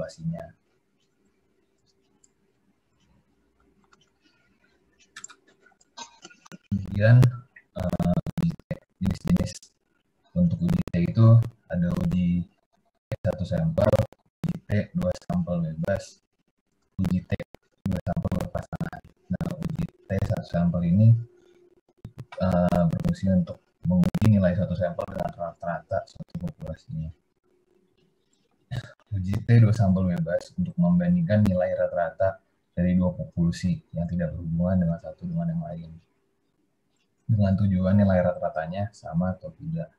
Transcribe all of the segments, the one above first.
populasinya. Kemudian jenis-jenis untuk uji T itu ada uji T 1 sampel, uji T 2 sampel bebas, uji T 2 sampel berpasangan. Nah, uji T 1 sampel ini berfungsi untuk menguji nilai suatu sampel dengan rata-rata suatu populasinya. Uji T 2 sampel bebas untuk membandingkan nilai rata-rata dari dua populasi yang tidak berhubungan dengan satu dengan yang lain, dengan tujuan nilai rata-ratanya sama atau tidak.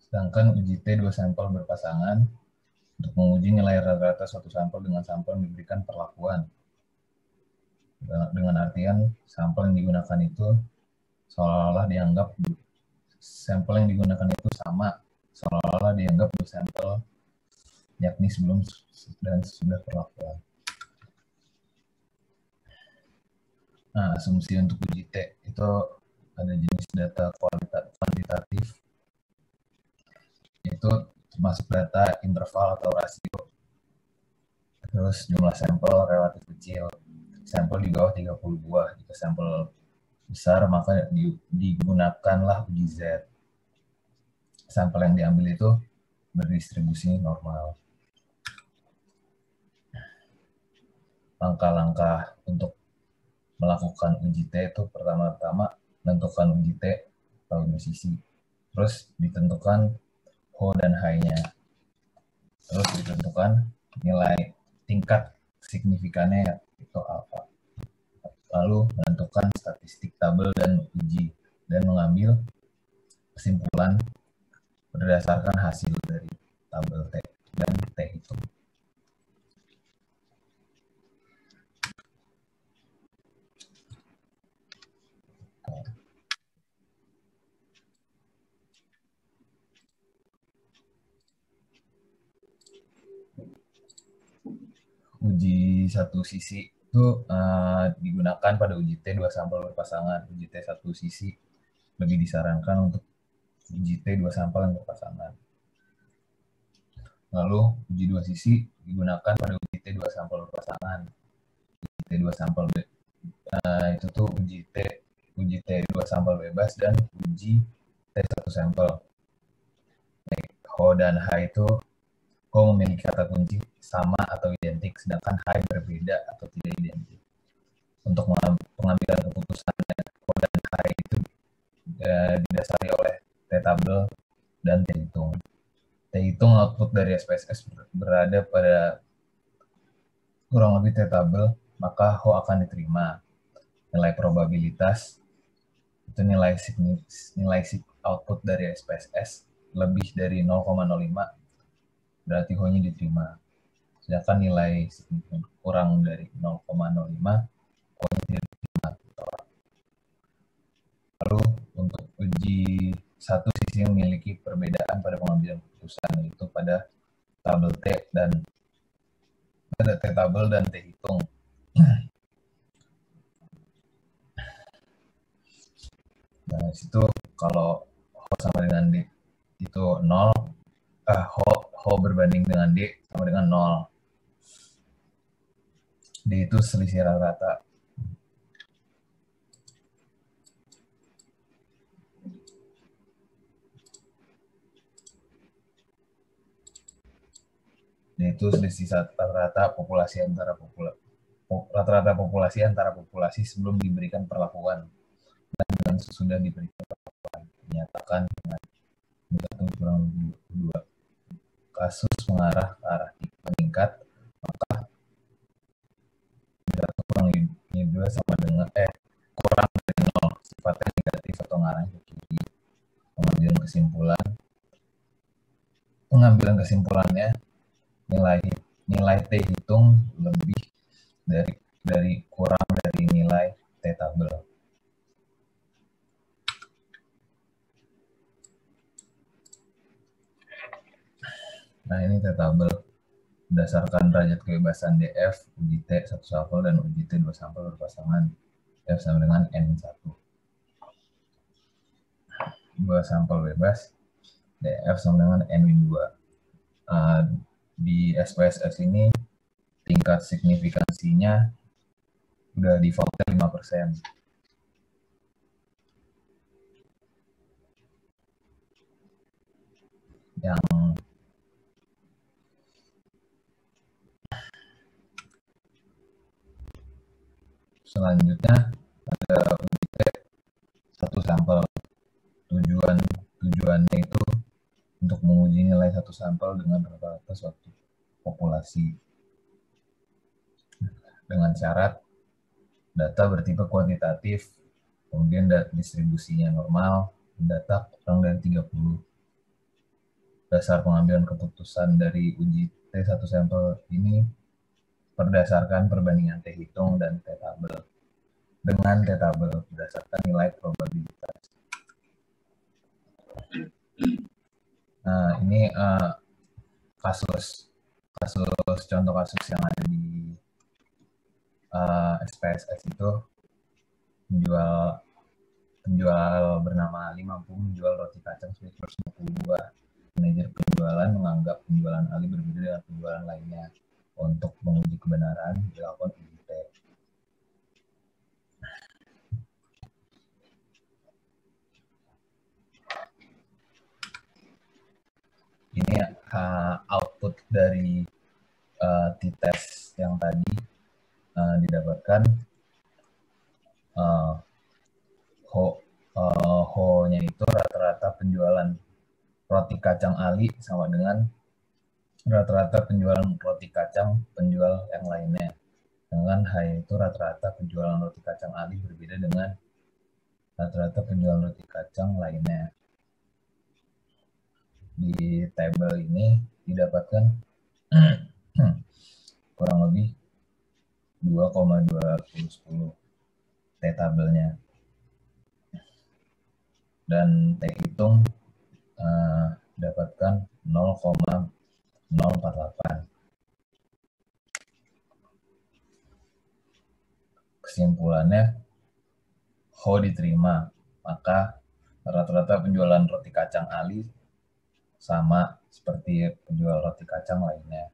Sedangkan uji T 2 sampel berpasangan untuk menguji nilai rata-rata suatu sampel dengan sampel yang diberikan perlakuan. Dengan artian sampel yang digunakan itu seolah-olah dianggap sampel yang digunakan itu sama, seolah-olah dianggap dua sampel yakni sebelum dan sesudah perlakuan. Nah, asumsi untuk uji T itu ada jenis data kuantitatif, itu termasuk data interval atau rasio. Terus jumlah sampel relatif kecil, sampel di bawah 30 buah. Jika sampel besar maka digunakanlah uji Z. Sampel yang diambil itu berdistribusi normal. Langkah-langkah untuk melakukan uji T itu pertama-tama menentukan uji T atau sisi. Terus ditentukan Ho dan H-nya. Terus ditentukan nilai tingkat signifikannya itu apa. Lalu menentukan statistik tabel dan uji dan mengambil kesimpulan berdasarkan hasil dari tabel T dan T itu. Uji satu sisi itu digunakan pada uji T 2 sampel berpasangan. Uji T 1 sisi lebih disarankan untuk uji T 2 sampel yang berpasangan. Lalu uji 2 sisi digunakan pada uji T 2 sampel berpasangan. Uji T 2 sampel itu tuh uji T 2 sampel bebas dan uji T 1 sampel. Ho dan H itu Ho memiliki kata kunci sama atau identik, sedangkan H berbeda atau tidak identik. Untuk pengambilan keputusan Ho dan H itu didasari oleh T tabel dan T hitung. T hitung output dari SPSS berada pada kurang lebih T tabel, maka Ho akan diterima. Nilai probabilitas itu nilai output dari SPSS lebih dari 0,05, berarti Ho-nya diterima. Sedangkan nilai kurang dari 0,05, Ho-nya tidak diterima. Lalu untuk uji satu sisi yang memiliki perbedaan pada pengambilan keputusan, yaitu pada tabel T dan pada T tabel dan T hitung. Nah, situ kalau Ho sama dengan D itu 0, Ho berbanding dengan D sama dengan 0. D itu selisih rata-rata. D itu selisih rata-rata populasi antara populasi sebelum diberikan perlakuan dan dengan sesudah diberikan perlakuan. Dinyatakan dengan 1/2. Kasus mengarah ke arah meningkat, maka 1/2 sama dengan kurang dari 0, sifatnya negatif atau ngarah ke kiri. Pengambilan kesimpulannya nilai T hitung lebih dari kurang dari nilai T tabel. Nah, ini T tabel berdasarkan derajat kebebasan DF, uji T 1 sampel dan uji T 2 sampel berpasangan. F sama dengan N1. 2 sampel bebas, DF sama dengan N-2. di SPSS ini tingkat signifikansinya udah defaultnya 5%. Yang selanjutnya ada uji T satu sampel. Tujuannya itu untuk menguji nilai satu sampel dengan rata-rata suatu populasi dengan syarat data bertipe kuantitatif, kemudian distribusinya normal, data kurang dari 30. Dasar pengambilan keputusan dari uji T satu sampel ini berdasarkan perbandingan T hitung dan T tabel dengan T tabel berdasarkan nilai probabilitas. Nah, ini contoh kasus yang ada di SPSS itu penjual bernama Ali mampu menjual roti kacang sekitar 152. Manajer penjualan menganggap penjualan Ali berbeda dengan penjualan lainnya. Untuk menguji kebenaran dilakukan uji T. Ini output dari t-test yang tadi didapatkan. Ho-nya itu rata-rata penjualan roti kacang Ali sama dengan rata-rata penjualan roti kacang penjual yang lainnya. Dengan H itu rata-rata penjualan roti kacang Ali berbeda dengan rata-rata penjualan roti kacang lainnya. Di tabel ini didapatkan kurang lebih 2,210 T tabelnya. Dan T hitung dapatkan 0,048. Kesimpulannya, Ho diterima, maka rata-rata penjualan roti kacang Ali sama seperti penjual roti kacang lainnya.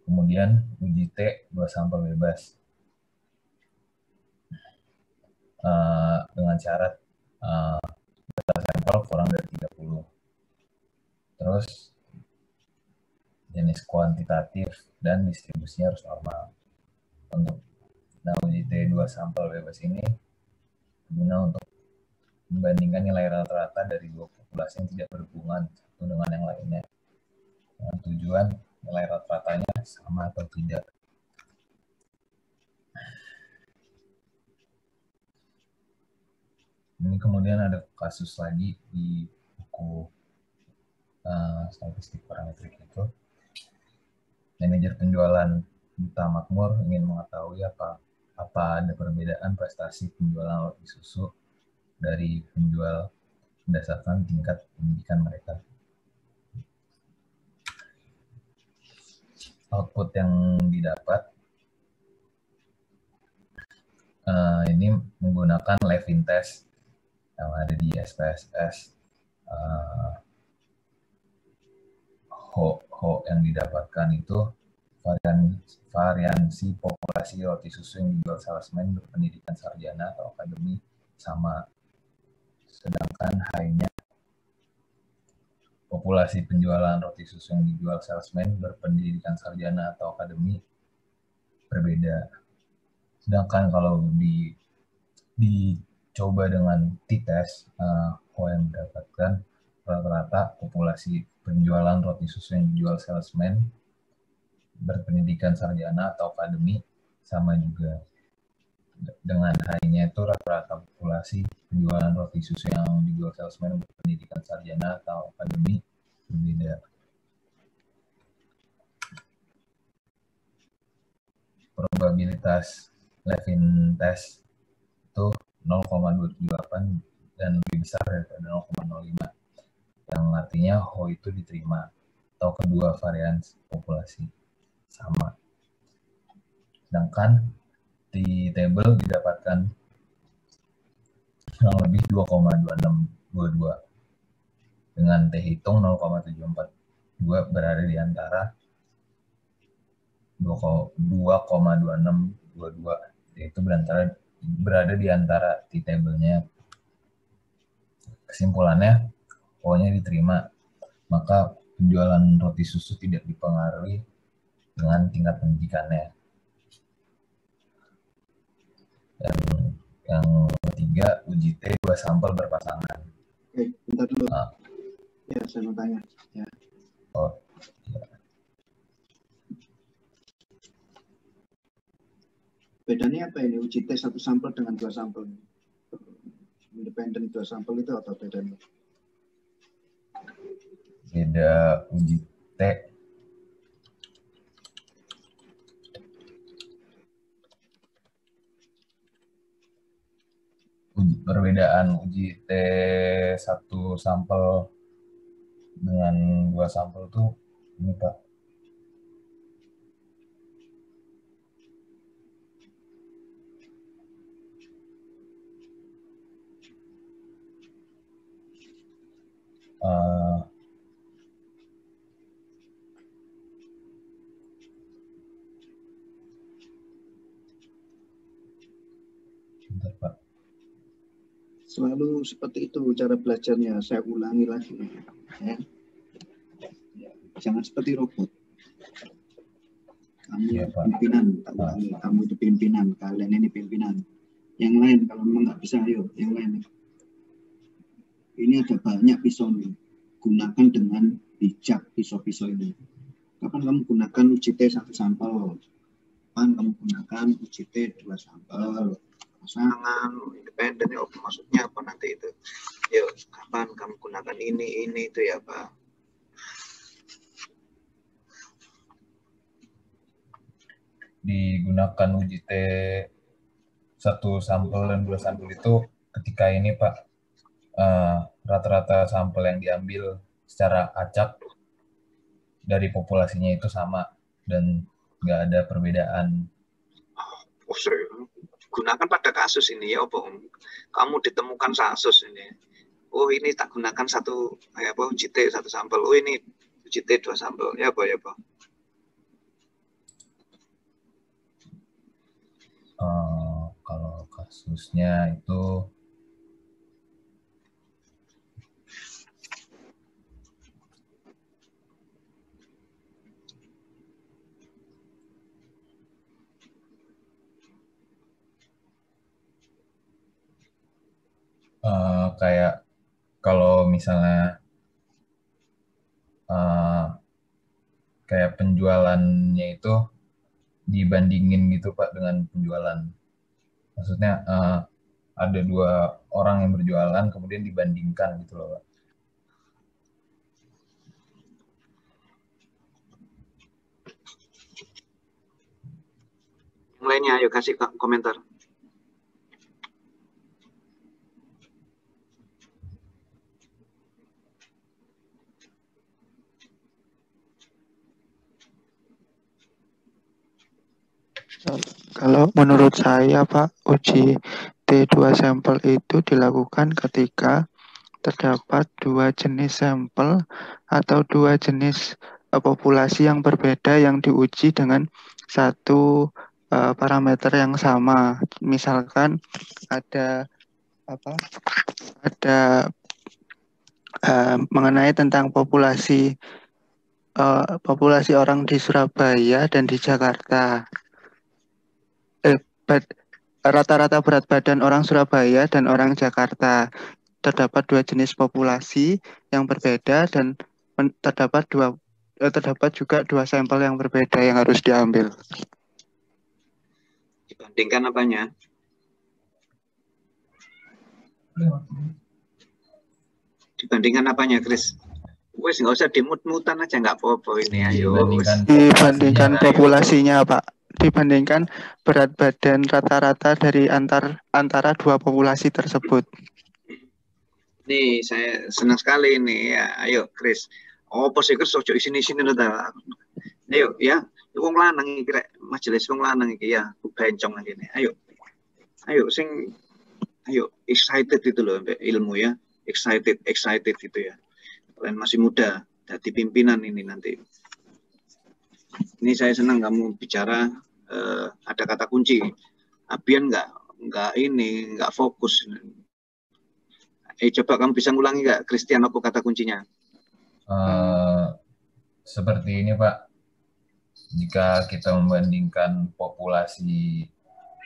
Kemudian uji T 2 sampel bebas dengan syarat data sampel kurang dari 30. Terus jenis kuantitatif dan distribusinya harus normal. Untuk uji T 2 sampel bebas ini guna untuk membandingkan nilai rata-rata dari dua populasi yang tidak berhubungan satu dengan yang lainnya, dengan tujuan nilai rata-ratanya sama atau tidak. Ini kemudian ada kasus lagi di buku statistik parametrik itu. Manajer penjualan Duta Makmur ingin mengetahui apa ada perbedaan prestasi penjualan roti susu dari penjual berdasarkan tingkat pendidikan mereka. Output yang didapat ini menggunakan Levin test yang ada di SPSS. Ho yang didapatkan itu variansi populasi roti susu yang dijual salesman berpendidikan sarjana atau akademi sama, sedangkan H-nya populasi penjualan roti susu yang dijual salesman berpendidikan sarjana atau akademi berbeda. Sedangkan kalau dicoba dengan t-test, Ho yang mendapatkan rata-rata populasi penjualan roti susu yang dijual salesman berpendidikan sarjana atau akademi sama juga. Dengan H-nya itu rata-rata populasi penjualan roti susu yang dijual salesman berpendidikan sarjana atau akademi berbeda. Probabilitas Levin test itu 0,278 dan lebih besar daripada 0,05, yang artinya Ho itu diterima atau kedua varian populasi sama. Sedangkan di tabel didapatkan kurang lebih 2,26 22. Dengan T hitung 0,742 berada di antara 2,2622, yaitu berada di antara T-table-nya. Kesimpulannya, pokoknya diterima, maka penjualan roti susu tidak dipengaruhi dengan tingkat pendidikannya. Dan yang ketiga, uji T 2 sampel berpasangan. Oke, bentar dulu. Ya, saya mau tanya. Ya. Oh, ya. Bedanya apa ini uji T 1 sampel dengan 2 sampel? Independen 2 sampel itu apa bedanya? Beda uji T. Perbedaan uji T 1 sampel dengan 2 sampel tuh ini Pak. Pak. Selalu seperti itu cara belajarnya. Saya ulangi lagi. Ya. Jangan seperti robot. Kamu Ya, pimpinan, tak ulangi. Kamu itu pimpinan, kalian ini pimpinan. Yang lain kalau memang nggak bisa, ayo yang lain. Ini ada banyak pisau nih. Gunakan dengan bijak pisau-pisau ini. Kapan kamu gunakan uji T 1 sampel? Kapan kamu gunakan uji T 2 sampel? Pasangan, independen, ya maksudnya apa nanti itu? Yuk, kapan kamu gunakan ini itu ya Pak? Digunakan uji T 1 sampel dan 2 sampel itu ketika ini Pak, rata-rata sampel yang diambil secara acak dari populasinya itu sama dan nggak ada perbedaan. Oh, serius. Gunakan pada kasus ini ya Om. Kamu ditemukan kasus ini. Oh ini tak gunakan uji T 1 sampel. Oh ini uji T 2 sampel. Ya Pak, ya Pak. Kalau kasusnya itu kayak kalau misalnya kayak penjualannya itu dibandingin gitu Pak dengan penjualan. Maksudnya ada 2 orang yang berjualan kemudian dibandingkan gitu loh Pak. Yang lainnya ayo kasih komentar. Kalau menurut saya Pak, uji T2 sampel itu dilakukan ketika terdapat 2 jenis sampel atau 2 jenis populasi yang berbeda yang diuji dengan satu parameter yang sama. Misalkan ada mengenai tentang populasi orang di Surabaya dan di Jakarta. Rata-rata berat badan orang Surabaya dan orang Jakarta. Terdapat 2 jenis populasi yang berbeda dan terdapat juga 2 sampel yang berbeda yang harus diambil. Dibandingkan apanya? Dibandingkan apanya, Chris? Wes nggak usah dimut-mutan aja, nggak apa-apa ini. Ayo. Dibandingkan populasinya, Pak. Dibandingkan berat badan rata-rata dari antara 2 populasi tersebut. Nih, saya senang sekali ini ya. Ayo, Chris. Oh, sih Chris ojo sini-sini ta. Ayo ya. Wong lanang iki rek majelis wong lanang iki ya. Bencong lagi nih. Ayo. Ayo excited itu loh ilmu ya. excited gitu ya. Kalian masih muda, jadi pimpinan ini nanti. Ini saya senang kamu bicara ada kata kunci. Abian nggak fokus. Coba kamu bisa ngulangi nggak, Christian, apa kata kuncinya? Seperti ini, Pak. Jika kita membandingkan populasi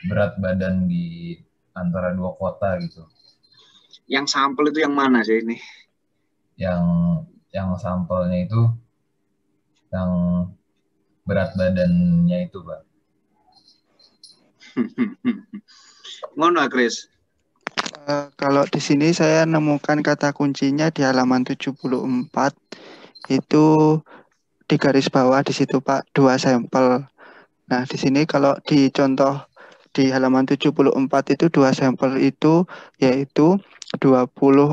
berat badan di antara dua kota gitu. Yang sampel itu yang mana sih ini? Yang sampelnya itu yang berat badannya itu, Pak. Ngono, Chris. Kalau di sini saya nemukan kata kuncinya di halaman 74 itu di garis bawah di situ, Pak, 2 sampel. Nah, di sini kalau di contoh di halaman 74 itu 2 sampel itu yaitu 20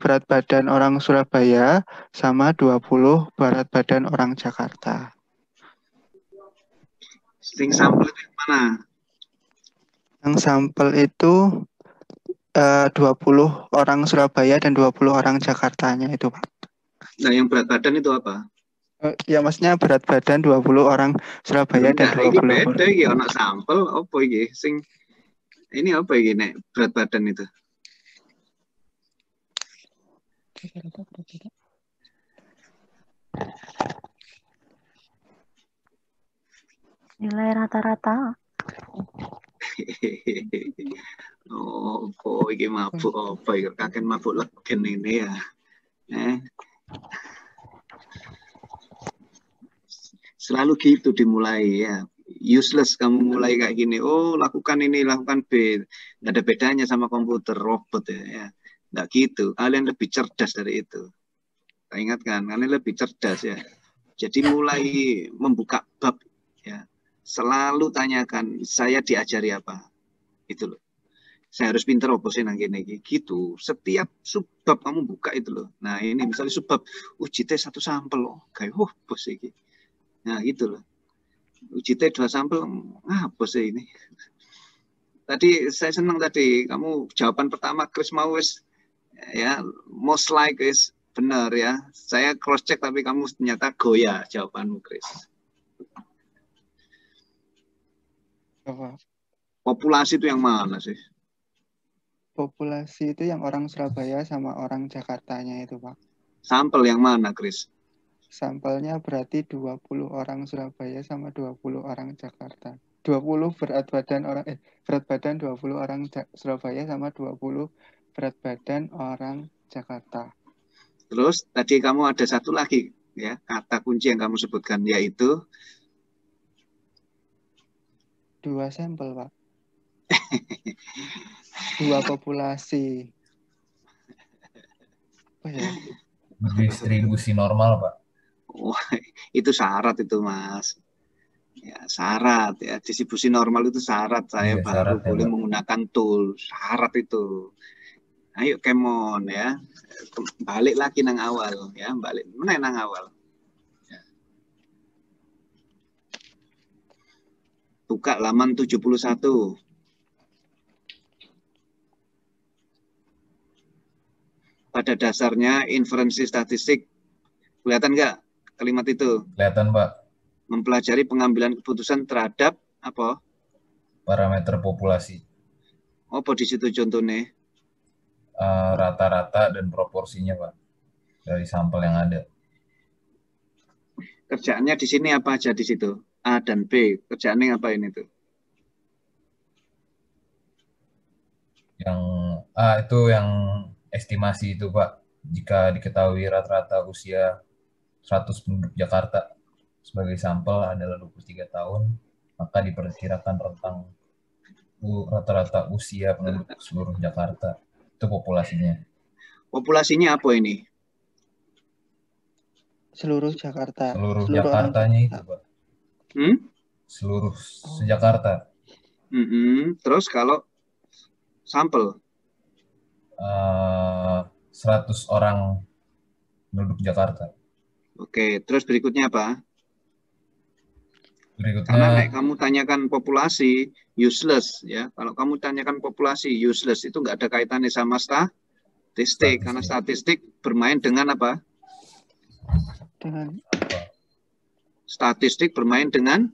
berat badan orang Surabaya sama 20 berat badan orang Jakarta. Sing sampel itu yang mana? Yang sampel itu 20 orang Surabaya dan 20 orang Jakartanya itu, Pak. Nah, yang berat badan itu apa? Ya, maksudnya berat badan 20 orang Surabaya dan 20 orang. Beda iki ana sampel apa iki? Sing ini apa iki nek berat badan itu? Nilai rata-rata. Oh, iki mabuk apa iki? Kakek mabuk legen ini ya. Selalu gitu dimulai ya. Useless kamu mulai kayak gini. Oh, lakukan ini, lakukan B. Nggak ada bedanya sama komputer, robot ya. Nggak gitu. Kalian lebih cerdas dari itu. Saya ingatkan, kalian lebih cerdas ya. Jadi mulai membuka bab ya. Selalu tanyakan, saya diajari apa? Itu loh. Saya harus pinter apa sih nang kene iki gitu. Setiap subbab kamu buka itu loh. Nah, ini misalnya subbab uji T 1 sampel loh. Kayak bos iki. Nah, gitu loh. Uji T 2 sampel, apa sih ini? Tadi saya senang tadi, kamu jawaban pertama Chris Mawes, ya, most like is benar ya. Saya cross check tapi kamu ternyata goya jawabanmu, Chris. Populasi itu yang mana sih? Populasi itu yang orang Surabaya sama orang Jakartanya itu, Pak. Sampel yang mana, Chris? Sampelnya berarti 20 orang Surabaya sama 20 orang Jakarta. 20 berat badan 20 orang Surabaya sama 20 berat badan orang Jakarta. Terus tadi kamu ada satu lagi ya, kata kunci yang kamu sebutkan yaitu 2 sampel, Pak. 2 populasi. Apa ya? Distribusi normal, Pak. Wah, itu syarat itu, Mas. Ya, syarat ya. Distribusi normal itu syarat. Saya baru boleh menggunakan tool. Syarat itu. Ayo, come on ya. Balik lagi nang awal ya, balik. Mana nang awal? Ya. Buka halaman 71. Pada dasarnya inferensi statistik. Kelihatan nggak kalimat itu? Kelihatan, Pak. Mempelajari pengambilan keputusan terhadap apa? Parameter populasi. Apa di situ contohnya? Rata-rata dan proporsinya, Pak, dari sampel yang ada. Kerjaannya di sini apa aja di situ? A dan B. Kerjaannya apa ini tuh? Yang A itu yang estimasi itu, Pak. Jika diketahui rata-rata usia 100 penduduk Jakarta sebagai sampel adalah 23 tahun, maka diperkirakan rentang rata-rata usia penduduk seluruh Jakarta. Itu populasinya. Populasinya apa ini? Seluruh Jakarta. Seluruh Jakartanya itu, Pak. Seluruh se-Jakarta. Terus kalau sampel? 100 orang penduduk Jakarta. Oke, terus berikutnya apa? Karena kamu tanyakan populasi useless ya. Kalau kamu tanyakan populasi useless itu nggak ada kaitannya sama statistik. Karena statistik bermain dengan apa? Statistik bermain dengan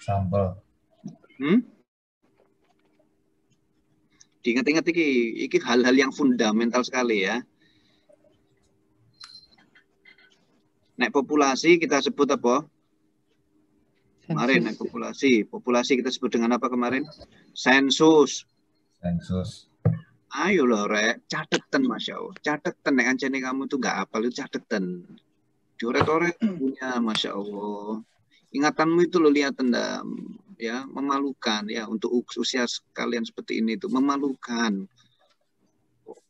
sampel. Diingat-ingat iki hal-hal yang fundamental sekali ya. Naik populasi kita sebut apa? Kemarin naik populasi kita sebut dengan apa kemarin? Sensus. Ayo loh rek, catetan Masya Allah. Catetan nek ancene kamu tuh nggak hafal itu catetan. Diorek-orek punya Masya Allah. Ingatanmu itu lo lihat tendam ya, memalukan ya untuk usia kalian seperti ini itu memalukan.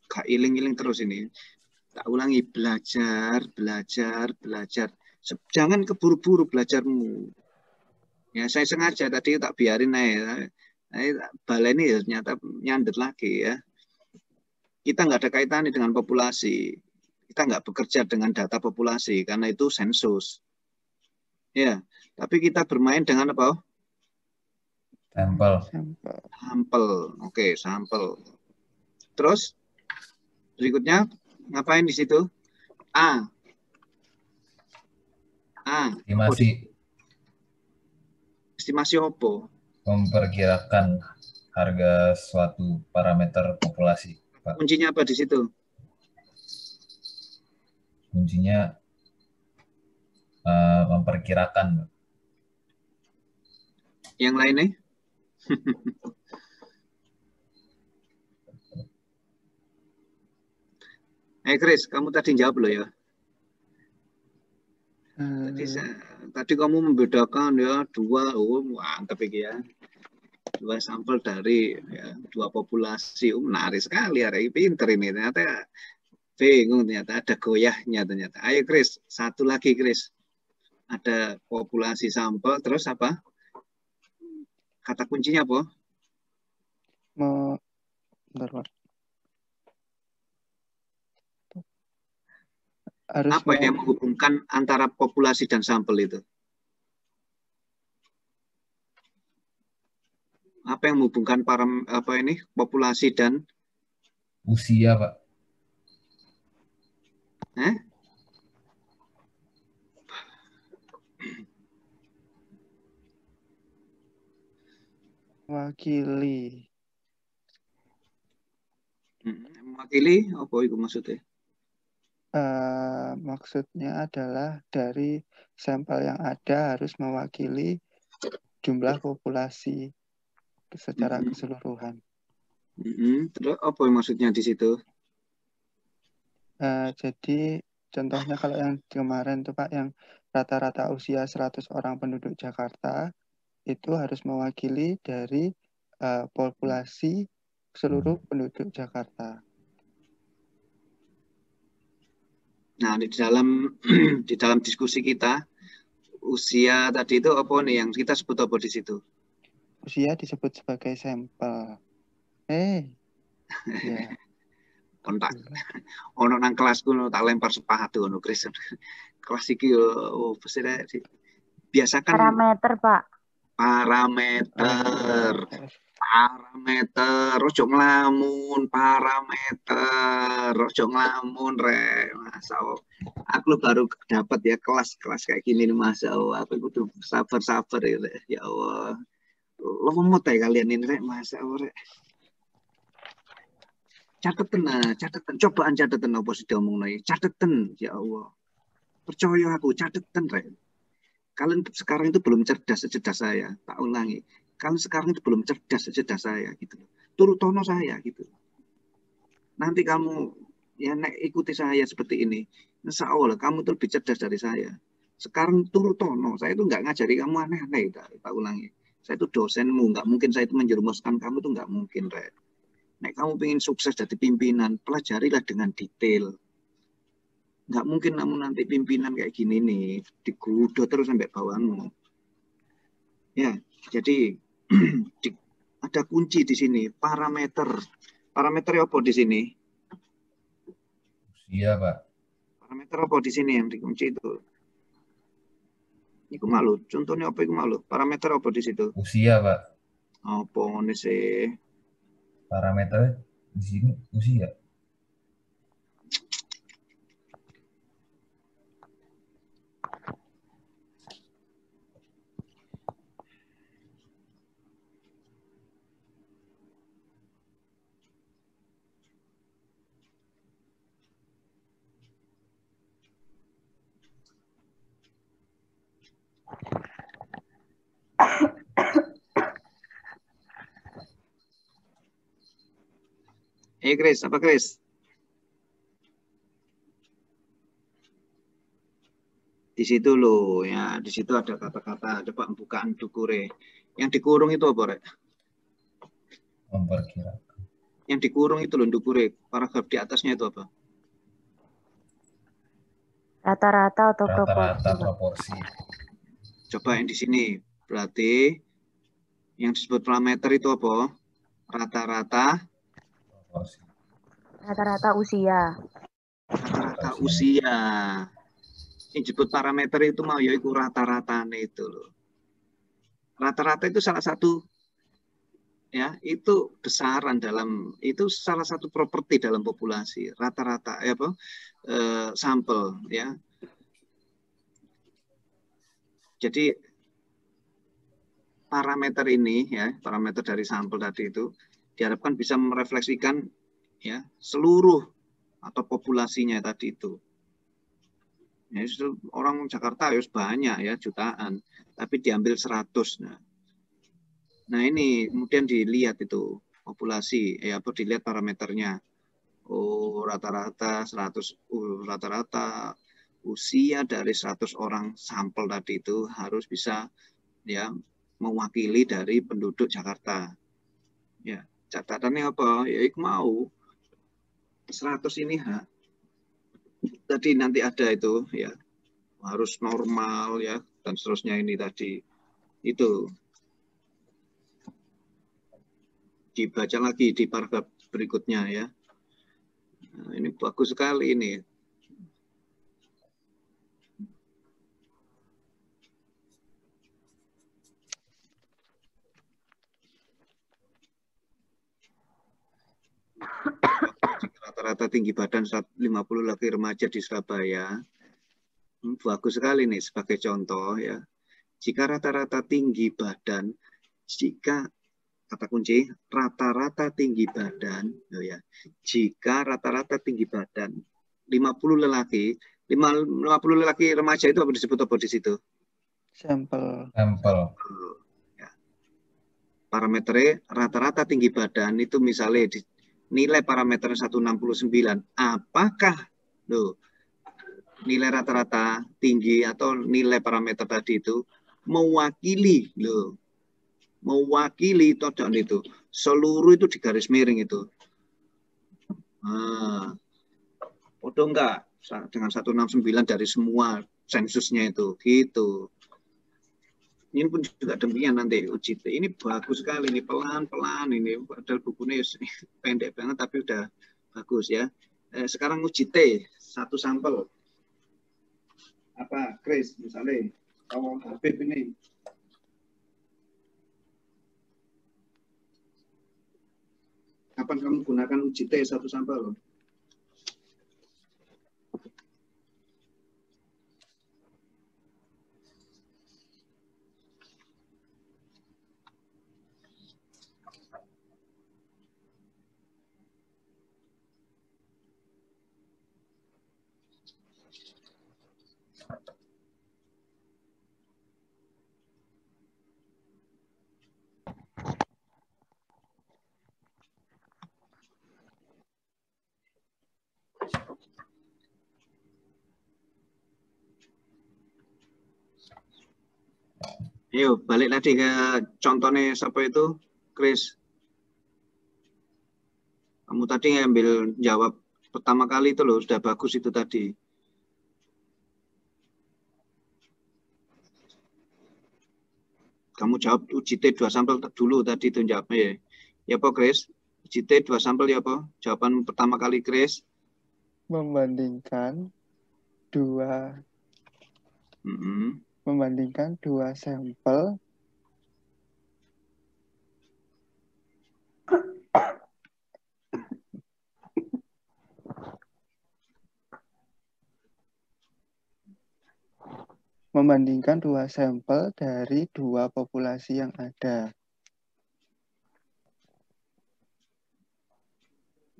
Gak iling-iling terus ini. Tak ulangi, belajar. Jangan keburu-buru belajarmu. Ya, saya sengaja tadi tak biarin aja. Baleni ya ternyata nyandet lagi ya. Kita nggak ada kaitannya dengan populasi. Kita nggak bekerja dengan data populasi karena itu sensus. Ya, tapi kita bermain dengan apa? Sampel. Oke, sampel. Terus berikutnya ngapain di situ? Estimasi apa? Memperkirakan harga suatu parameter populasi. Pak. Kuncinya apa di situ? Kuncinya memperkirakan. Yang lainnya? Chris, kamu tadi jawab loh ya. Tadi kamu membedakan ya dua, mantap ya. Dua sampel dari ya, dua populasi, menarik sekali, hari pinter ini ternyata. Bingung ternyata, ada goyahnya ternyata. Ayo Chris, satu lagi Chris. Ada populasi sampel, terus apa? Kata kuncinya apa? Apa yang menghubungkan antara populasi dan sampel itu? Apa yang menghubungkan populasi dan usia, Pak? Mewakili apa itu maksudnya? Maksudnya adalah dari sampel yang ada harus mewakili jumlah populasi secara keseluruhan. Terus apa yang maksudnya di situ? Jadi contohnya kalau yang kemarin tuh Pak, yang rata-rata usia 100 orang penduduk Jakarta itu harus mewakili dari populasi seluruh penduduk Jakarta. Nah, di dalam diskusi kita, usia tadi itu apa nih yang kita sebut apa di situ? Usia disebut sebagai sampel. Ya. Kontak. Ono nang kelasku tak lempar sepatu ono Chris. Kelas iki biasakan parameter, Pak. Parameter. Ojo ngelamun, parameter. Ojo ngelamun rek. Masa aku baru dapat ya kelas-kelas kayak gini nih Masa aku kudu sabar-sabar ya Allah. Lemot ya kalian ini rek Masa rek. Catetan. Cobaan catetan apa sih diomong lagi? Catetan, ya Allah. Percaya aku, catetan, rek. Kalian sekarang itu belum cerdas secerdas saya. Tak ulangi. Kalian sekarang itu belum cerdas secerdas saya, gitu. Turutono saya, gitu. Nanti kamu ya ikuti saya seperti ini. Insya Allah, kamu itu lebih cerdas dari saya. Sekarang turutono, saya itu nggak ngajari kamu aneh-aneh, tak ulangi. Saya itu dosenmu, nggak mungkin saya itu menjerumuskan kamu itu nggak mungkin, rek. Nek kamu pengen sukses jadi pimpinan, pelajarilah dengan detail. Nggak mungkin kamu nanti pimpinan kayak gini nih, digudot terus sampai bawahmu. Ya, jadi ada kunci di sini, parameter. Parameter apa di sini? Iya, Pak. Parameter apa di sini yang dikunci itu? Iku malu. Contohnya apa iku malu? Parameter apa di situ? Usia, Pak. Apa ini sih? Parameter di sini usia. Chris, apa Chris? Di situ loh, ya, di situ ada kata-kata, coba bukaan dukure. Yang dikurung itu apa, Rek? Memperkirakan. Yang dikurung itu loh, dukure. Paragraf di atasnya itu apa? Rata-rata atau Rata-rata proporsi? proporsi. Coba yang di sini, berarti yang disebut parameter itu apa? Rata-rata Proporsi. Rata-rata usia. Rata-rata usia. Yang disebut parameter itu mau yaitu rata-ratanya itu loh. Rata-rata itu salah satu, ya, itu besaran dalam, itu salah satu properti dalam populasi. Rata-rata, ya apa? Sampel, ya. Jadi parameter ini, ya, parameter dari sampel tadi itu diharapkan bisa merefleksikan, ya, seluruh atau populasinya tadi itu. Ya, orang Jakarta harus banyak, ya, jutaan, tapi diambil 100. Nah ini kemudian dilihat itu populasi, ya, apa dilihat parameternya. Oh, rata-rata 100, rata-rata usia dari 100 orang sampel tadi itu harus bisa, ya, mewakili dari penduduk Jakarta. Ya, catatannya apa? Ya, ik mau 100 ini tadi nanti ada itu, ya, harus normal, ya, dan seterusnya ini tadi itu dibaca lagi di paragraf berikutnya, ya. Nah, ini bagus sekali ini. Rata-rata tinggi badan 50 laki remaja di Surabaya. Bagus sekali nih sebagai contoh, ya. Jika rata-rata tinggi badan, jika kata kunci rata-rata tinggi badan, ya. Jika rata-rata tinggi badan 50 lelaki, 50 lelaki remaja itu apa disebut apa di situ? Sampel. Ya. Parameternya rata-rata tinggi badan itu misalnya nilai parameter 169. Apakah loh nilai rata-rata tinggi atau nilai parameter tadi itu mewakili loh, mewakili todok itu seluruh itu di garis miring itu. Udah enggak dengan 169 dari semua sensusnya itu gitu. Ini pun juga demikian nanti uji. Ini bagus sekali, ini pelan-pelan ini. Padahal bukunya pendek banget tapi udah bagus, ya. Sekarang uji T, satu sampel. Apa, Chris, misalnya, kalau Habib ini. Kapan kamu gunakan uji T satu sampel? Ayo balik lagi ke contohnya siapa itu, Chris. Kamu tadi ngambil jawab pertama kali itu loh, sudah bagus itu tadi. Kamu jawab uji T 2 sampel dulu tadi itu jawabnya, ya. Ya apa, Chris? Uji T 2 sampel ya apa? Jawaban pertama kali, Chris. Membandingkan 2 membandingkan 2 sampel dari 2 populasi yang ada.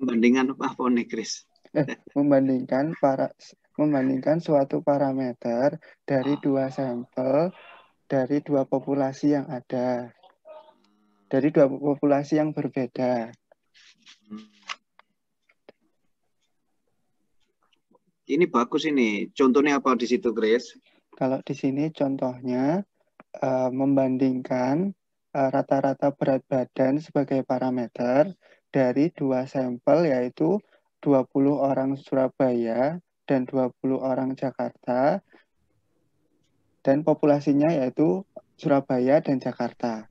Membandingkan apa nih, Chris? Membandingkan suatu parameter dari 2 sampel dari 2 populasi yang ada. Dari 2 populasi yang berbeda. Ini bagus ini. Contohnya apa di situ, Chris? Kalau di sini contohnya membandingkan rata-rata berat badan sebagai parameter dari 2 sampel, yaitu 20 orang Surabaya dan 20 orang Jakarta, dan populasinya yaitu Surabaya dan Jakarta.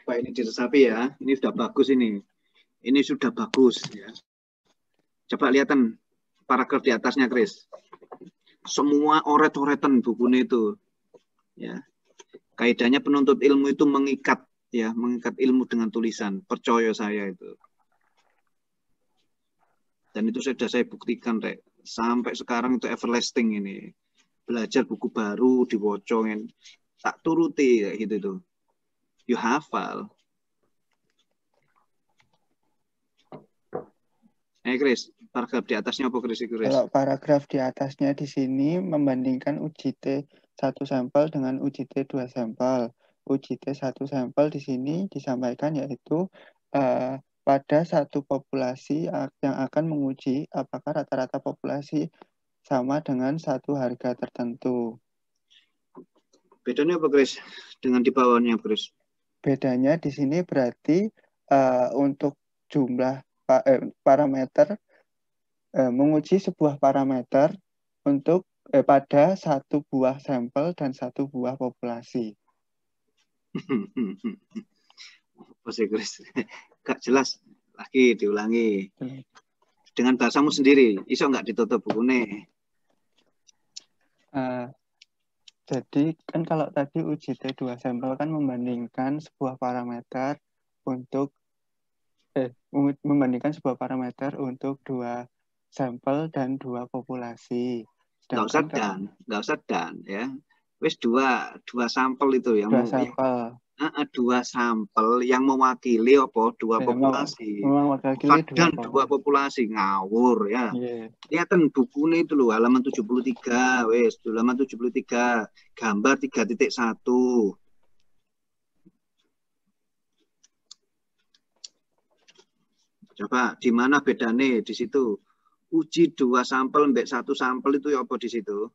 Pak, ini diresapi ya. Ini sudah bagus ini. Ini sudah bagus ya. Coba lihatan paragraf di atasnya, Chris. Semua oret-oretan bukunya itu. Ya. Kaidahnya penuntut ilmu itu mengikat ya, mengikat ilmu dengan tulisan. Percaya saya itu. Dan itu sudah saya buktikan, Rek. Sampai sekarang itu everlasting ini. Belajar buku baru, diwocongin. Tak turuti kayak gitu tuh. You hafal. Chris, paragraf di atasnya apa, Chris? Kalau paragraf di atasnya di sini membandingkan UJT 1 sampel dengan UJT 2 sampel. UJT 1 sampel di sini disampaikan yaitu pada satu populasi yang akan menguji apakah rata-rata populasi sama dengan satu harga tertentu. Bedanya apa, Chris? Dengan di bawahnya, Chris? Bedanya di sini berarti untuk jumlah parameter, menguji sebuah parameter untuk pada satu buah sampel dan satu buah populasi. Apa sih, Chris? Gak jelas. Lagi diulangi. Dengan bahasamu sendiri. Iso nggak ditutup bukunya? Jadi kan kalau tadi UJT 2 sampel kan membandingkan sebuah parameter untuk membandingkan sebuah parameter untuk 2 sampel dan 2 populasi. Nggak usah dan ya. Wis dua sampel itu yang 2 sampel. Dua sampel yang mewakili apa? Dua populasi. Dan dua populasi ngawur ya. Yeah. Lihatan bukunya itu loh, halaman 73, wes, halaman 73, gambar 3.1. Coba di mana bedanya di situ? Uji 2 sampel mbek 1 sampel itu ya apa di situ?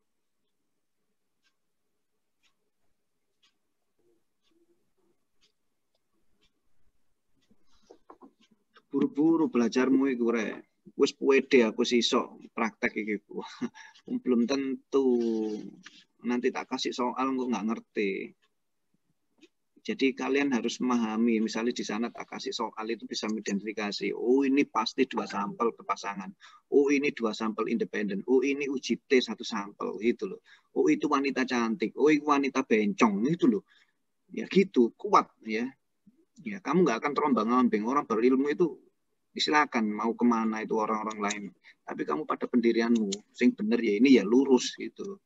Buru-buru belajarmu iku rek. Wis pede aku sisok praktek iki. Belum tentu. Nanti tak kasih soal kok nggak ngerti. Jadi kalian harus memahami, misalnya di sana tak kasih soal itu bisa mengidentifikasi. Oh ini pasti 2 sampel berpasangan. Oh ini 2 sampel independen. Oh ini UJT 1 sampel gitu loh. Oh itu wanita cantik. Oh itu wanita bencong itu loh. Ya gitu, kuat ya. Ya kamu nggak akan terombang-ambing. Orang berilmu itu silakan mau kemana itu orang-orang lain. Tapi kamu pada pendirianmu, sing bener ya ini ya lurus gitu.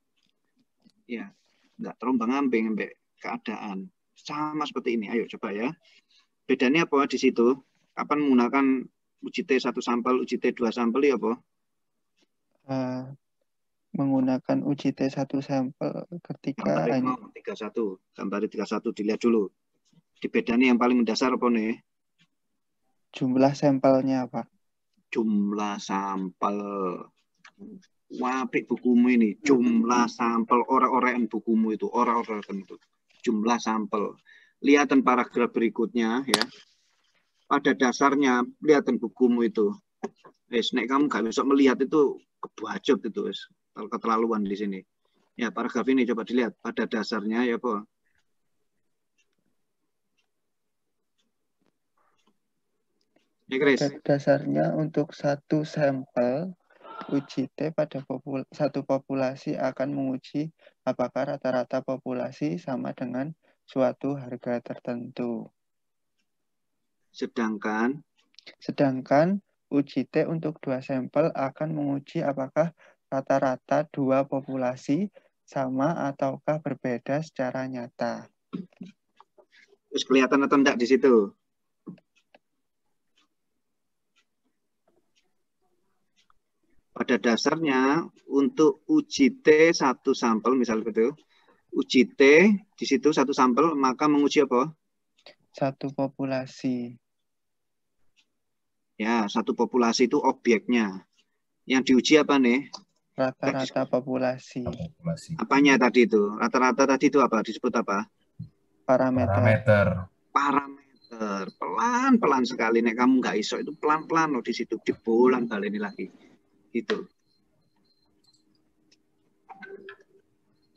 Ya nggak terombang-ambing sampai keadaan. Sama seperti ini. Ayo coba ya. Bedanya apa di situ? Kapan menggunakan UJT 1 sampel, UJT 2 sampel ya apa? Menggunakan UJT 1 sampel ketika gambar 31. Gambar 31 dilihat dulu. Di bedanya yang paling mendasar apa nih? Jumlah sampelnya, Pak. Jumlah sampel. Wapik bukumu ini. Jumlah sampel. Orang-orang bukumu itu. Orang-orang itu. Jumlah sampel. Lihatan paragraf berikutnya ya. Pada dasarnya lihatan bukumu itu. Nek kamu gak bisa melihat itu kebajot itu keterlaluan di sini. Ya paragraf ini coba dilihat pada dasarnya ya Pak. Pada dasarnya untuk 1 sampel uji T pada satu populasi akan menguji apakah rata-rata populasi sama dengan suatu harga tertentu. Sedangkan uji T untuk 2 sampel akan menguji apakah rata-rata 2 populasi sama ataukah berbeda secara nyata. Terus kelihatan atau enggak di situ? Pada dasarnya untuk uji T satu sampel misalnya begitu, uji T di situ satu sampel maka menguji apa? Satu populasi. Ya, satu populasi itu objeknya. Yang diuji apa nih? Rata-rata populasi. Apanya tadi itu? Rata-rata tadi itu apa? Disebut apa? Parameter. Pelan-pelan sekali nek kamu nggak iso itu pelan-pelan loh di situ dibolan kali ini lagi. Gitu.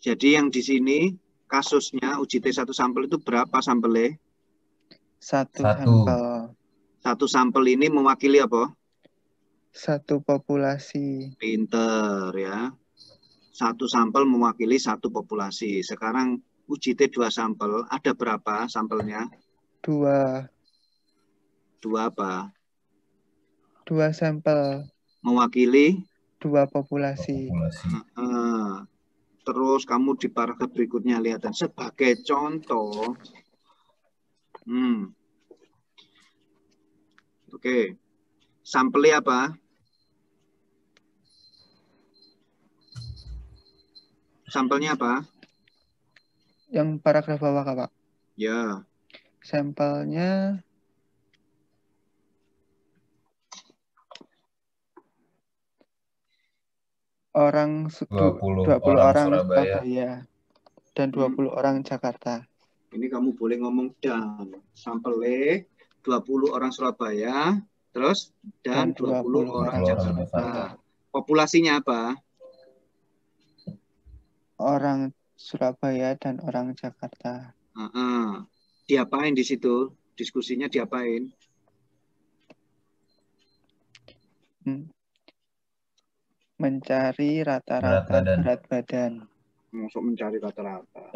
Jadi yang di sini kasusnya uji T satu sampel itu berapa sampelnya? Satu sampel. Satu sampel ini mewakili apa? Satu populasi. Pinter ya. Satu sampel mewakili satu populasi. Sekarang uji T 2 sampel, ada berapa sampelnya? 2. 2 apa? 2 sampel. Mewakili? 2 populasi. Terus kamu di paragraf berikutnya lihat dan sebagai contoh. Oke. Sampelnya apa? Sampelnya apa? Yang paragraf bawah, Pak. Ya. Sampelnya orang 20 orang Surabaya dan 20 orang Jakarta. Ini kamu boleh ngomong dan sampelnya 20 orang Surabaya, terus dan 20 orang Jakarta. Populasinya apa? Orang Surabaya dan orang Jakarta. Diapain di situ? Diskusinya diapain? Mencari rata-rata berat badan. Masuk mencari rata-rata.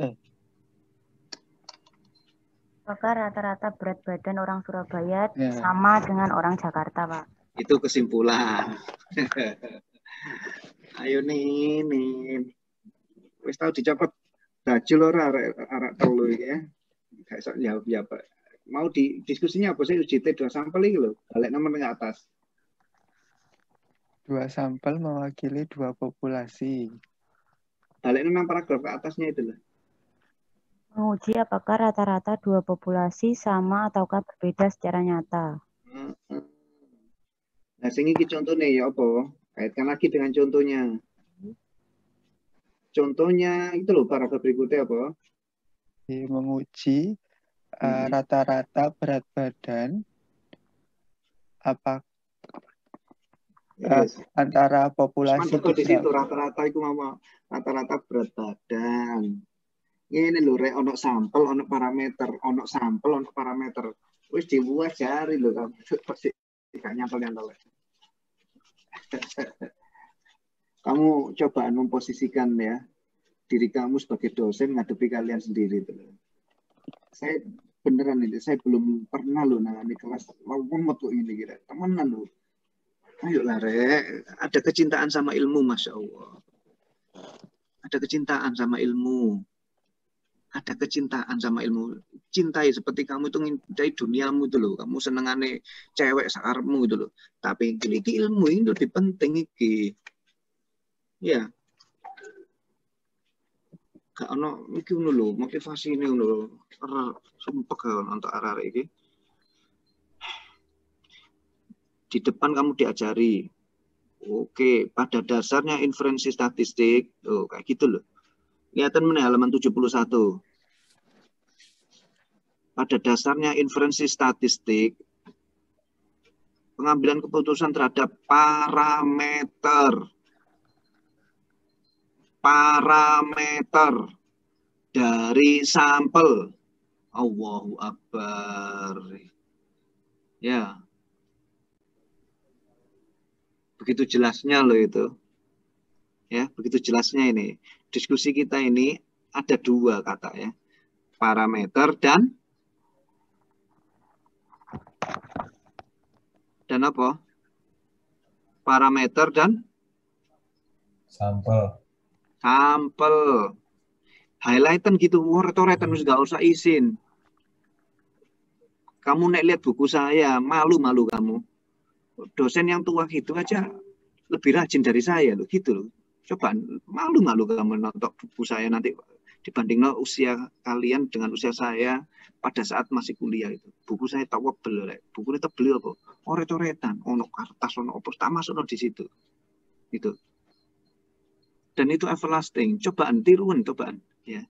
Apakah rata-rata berat badan orang Surabaya sama dengan orang Jakarta, Pak? Itu kesimpulan. Ayo nih. Wis tahu dicopot baju ora arek telu ya. Gak iso jawab ya, Pak. Mau diskusinya apa sih uji T 2 sampel iki lho. Balik nomor ke atas. 2 sampel mewakili 2 populasi. Balik nomor paragraf ke atasnya itu loh. Menguji apakah rata-rata 2 populasi sama ataukah berbeda secara nyata. Nah, sing iki contohnya ya apa? Kaitkan lagi dengan contohnya. Contohnya itu loh paragraf berikutnya apa? Menguji rata-rata berat badan antara populasi di situ rata-rata itu mau rata-rata berat badan. Ini lho rek ono sampel, ono parameter. Wis dibuat jari lho kamu. Gak nyantol-nyantol. Kamu coba memposisikan ya diri kamu sebagai dosen ngadepi kalian sendiri itu. Saya beneran ini, saya belum pernah loh nangani kelas walaupun waktu ini kira temenan loh. Ayolah rek, ada kecintaan sama ilmu, Masya Allah. Ada kecintaan sama ilmu. Ada kecintaan sama ilmu. Cintai seperti kamu itu mencintai duniamu itu loh. Kamu senengane cewek sakarmu itu loh. Tapi iki ilmu itu lebih penting iki. Ya. Gak ono iki ngono lho, motivasi ini ngono lho. Sumpah untuk arah iki. Di depan kamu diajari. Oke, pada dasarnya inferensi statistik. Oh, kayak gitu loh. Kelihatan mana halaman 71. Pada dasarnya inferensi statistik, pengambilan keputusan terhadap parameter dari sampel. Allahu Akbar. Ya. Begitu jelasnya loh itu. Ya, begitu jelasnya ini. Diskusi kita ini ada dua kata ya. Parameter dan apa? Parameter dan sampel. Highlightan gitu, retoretan nggak usah izin. Kamu lihat buku saya, malu-malu kamu. Dosen yang tua gitu aja lebih rajin dari saya loh, gitu loh. Coba malu-malu kamu nonton buku saya nanti dibanding usia kalian dengan usia saya pada saat masih kuliah itu. Buku saya tebel, buku ini tebel apa? Retoretan, ono kertas, ono apa, tak masuk di situ. Gitu. Dan itu everlasting. Cobaan tiruan, cobaan. Ya.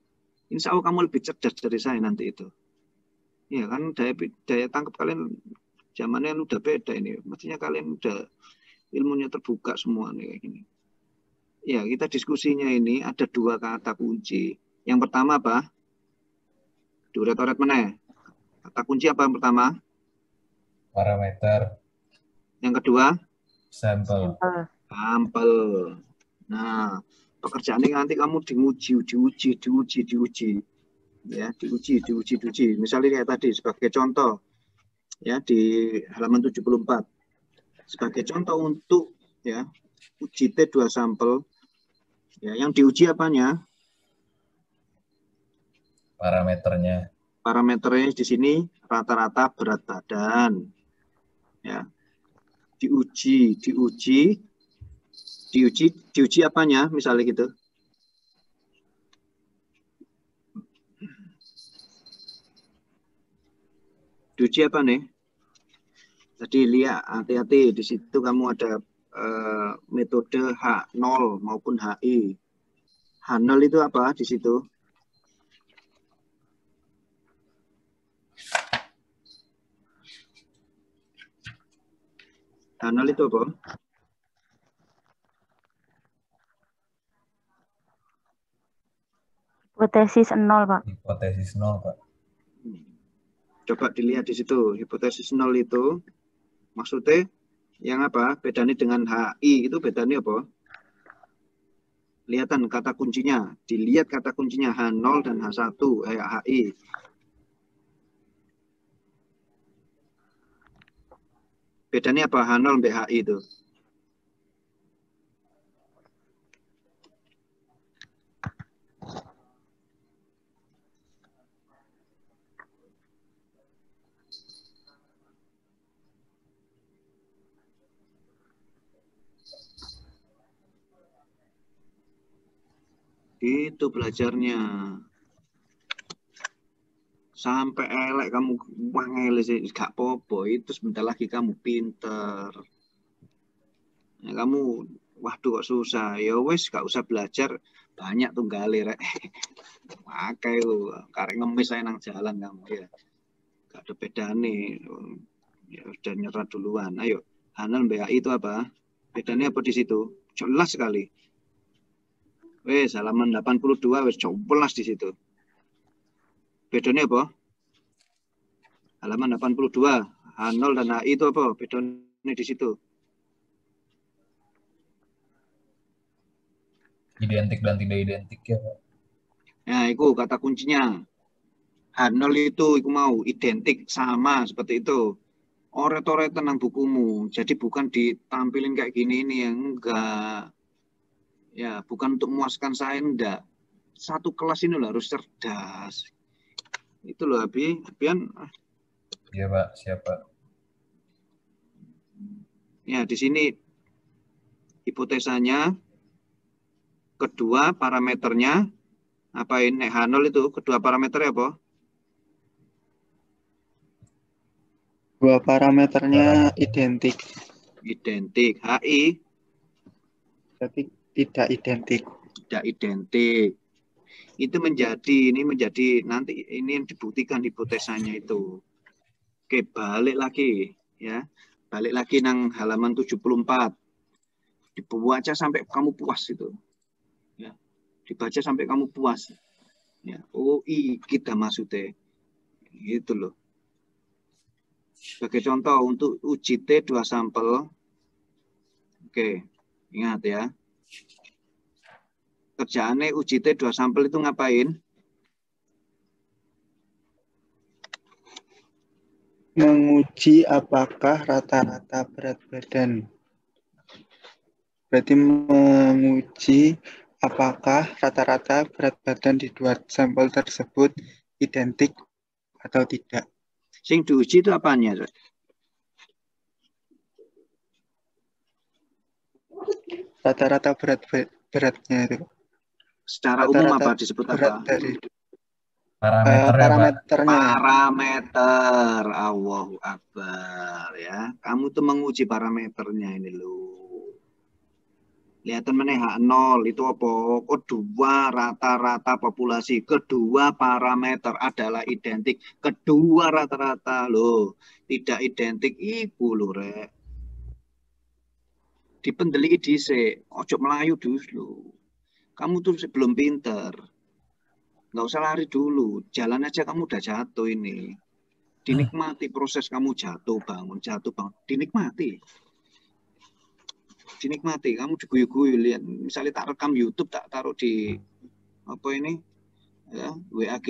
Insya Allah kamu lebih cerdas dari saya nanti itu. Ya kan daya tangkap kalian zamannya udah beda ini. Maksudnya kalian udah ilmunya terbuka semua nih kayak gini. Ya kita diskusinya ini ada dua kata kunci. Yang pertama apa? Duret-oret mana? Kata kunci apa yang pertama? Parameter. Yang kedua? Sampel. Nah, pekerjaan ini nanti kamu diuji. Ya, diuji. Misalnya kayak tadi sebagai contoh ya di halaman 74. Sebagai contoh untuk ya uji T2 sampel ya, yang diuji apanya? Parameternya di sini rata-rata berat badan. Ya. Diuji apanya misalnya gitu. Diuji apa nih? Tadi lihat hati-hati di situ kamu ada metode H0 maupun HI. H0 itu apa di situ? H0 itu apa? Hipotesis 0, Pak. Hipotesis 0, Pak. Coba dilihat di situ. Hipotesis 0 itu maksudnya yang apa? Bedanya dengan HI itu bedanya apa? Lihatan kata kuncinya. Dilihat kata kuncinya H0 dan H1, HI. Bedanya apa H0 sampai HI itu? Itu belajarnya. Sampai elek kamu wangel sih gak popo, itu sebentar lagi kamu pinter. Ya, kamu waduh kok susah. Ya wes gak usah belajar banyak tuh rek. Pakai lu karek ngemis saya nang jalan kamu ya. Gak ada bedane. Ya udah nyerah duluan. Ayo, Hanan BAI itu apa? Bedanya apa di situ? Jelas sekali. Wes halaman 82 wes jelas di situ. Bedanya apa? Halaman 82. H0 dan HI itu apa? Bedanya di situ. Identik dan tidak identik ya, Pak. Nah, itu kata kuncinya. H0 itu mau identik sama seperti itu. Oret-oret tenang bukumu. Jadi bukan ditampilin kayak gini ini yang enggak. Ya, bukan untuk memuaskan saya enggak. Satu kelas ini loh harus cerdas. Itu loh Abian. Iya, Pak. Siapa? Ya, di sini hipotesanya, kedua parameternya, apa ini H0 itu, kedua parameternya apa? Dua parameternya identik. Identik. HI? Tapi tidak identik. Tidak identik. Itu menjadi nanti ini yang dibuktikan hipotesanya itu. Oke, balik lagi ya. Balik lagi nang halaman 74. Dibaca sampai kamu puas itu. Ya. Dibaca sampai kamu puas. Ya. Oh, kita maksudnya. Gitu loh. Sebagai contoh untuk uji T2 sampel Oke, ingat ya. Kerjaannya uji T 2 sampel itu ngapain? Menguji apakah rata-rata berat badan. Berarti menguji apakah rata-rata berat badan di dua sampel tersebut identik atau tidak. Sing diuji itu apanya? Rata-rata beratnya itu. Secara umum apa disebut apa? Dari parameternya. Parameter. Allahu Akbar ya. Kamu tuh menguji parameternya ini loh. Lihatan meneh H0 itu apa? Kedua rata-rata populasi, kedua parameter adalah identik. Kedua rata-rata loh, tidak identik ibu loh rek. Dipendeli dhisik, ojo melayu dulu. Kamu tuh belum pinter. Nggak usah lari dulu, jalan aja kamu udah jatuh ini. Dinikmati proses kamu jatuh bangun, dinikmati. Dinikmati, kamu diguyu-guyu, lihat. Misalnya tak rekam YouTube, tak taruh di apa ini, ya, WAG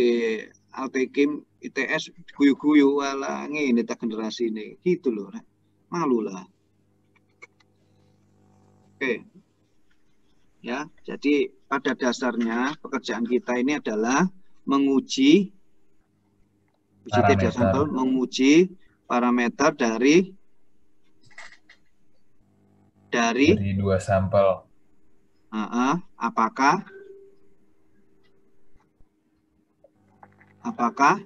Altekim ITS, guyu-guyu, walah ini tak generasi ini, gitu loh, malu lah. Oke, ya, jadi pada dasarnya pekerjaan kita ini adalah menguji sampel, menguji parameter dari dua sampel. Apakah apa?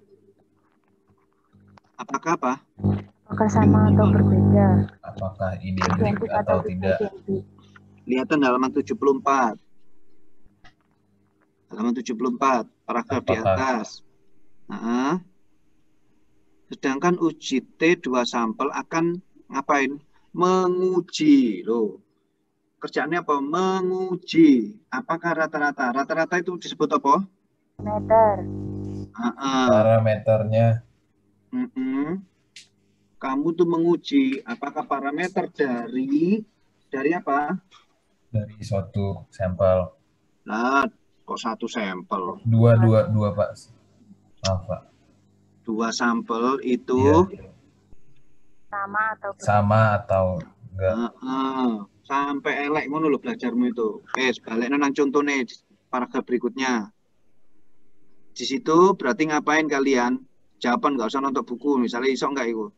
Apakah sama atau berbeda? Apakah identik atau tidak? Lihatan halaman 74. Halaman 74, paragraf di atas. Sedangkan uji T 2 sampel akan ngapain? Menguji loh. Kerjaannya apa? Menguji. Apakah rata-rata? Rata-rata itu disebut apa? Meter. Parameternya. Kamu tuh menguji apakah parameter dari apa? Dari suatu sampel. Nah, kok satu sampel? Dua Pak. Maaf Pak. 2 sampel itu sama atau enggak. Sampai elek ngono lho belajarmu itu. Sebaliknya nang contohnya paragraf berikutnya. Di situ berarti ngapain kalian? Jawaban nggak usah nonton buku, misalnya iso enggak itu?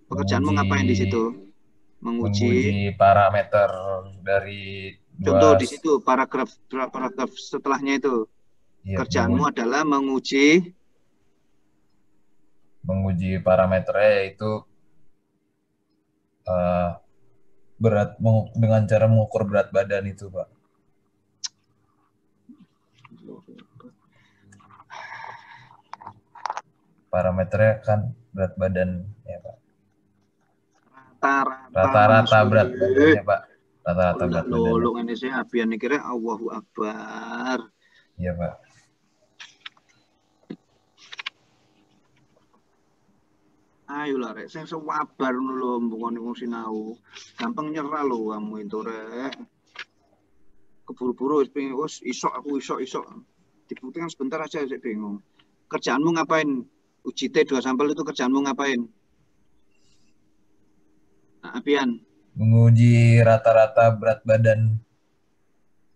Pekerjaanmu ngapain di situ? Menguji parameter dari contoh di situ paragraf setelahnya itu. Ya, kerjaanmu adalah menguji parameternya yaitu berat dengan cara mengukur berat badan itu, Pak. Parameternya kan berat badan ya, Pak. Rata-rata berat badannya, Pak. Rata-rata berat badan. Lolo ini saya apian kira Allahu Akbar. Iya, Pak. Ayolah rek, saya sabar dulu mbokone wong sinau. Gampang nyerah lho kamu itu rek. Keburu-buru wis isok aku isok. Dibuktikan sebentar aja saya bingung. Kerjaanmu ngapain? Uji T 2 sampel itu kerjaanmu ngapain? Nah, Apian. Menguji rata-rata berat badan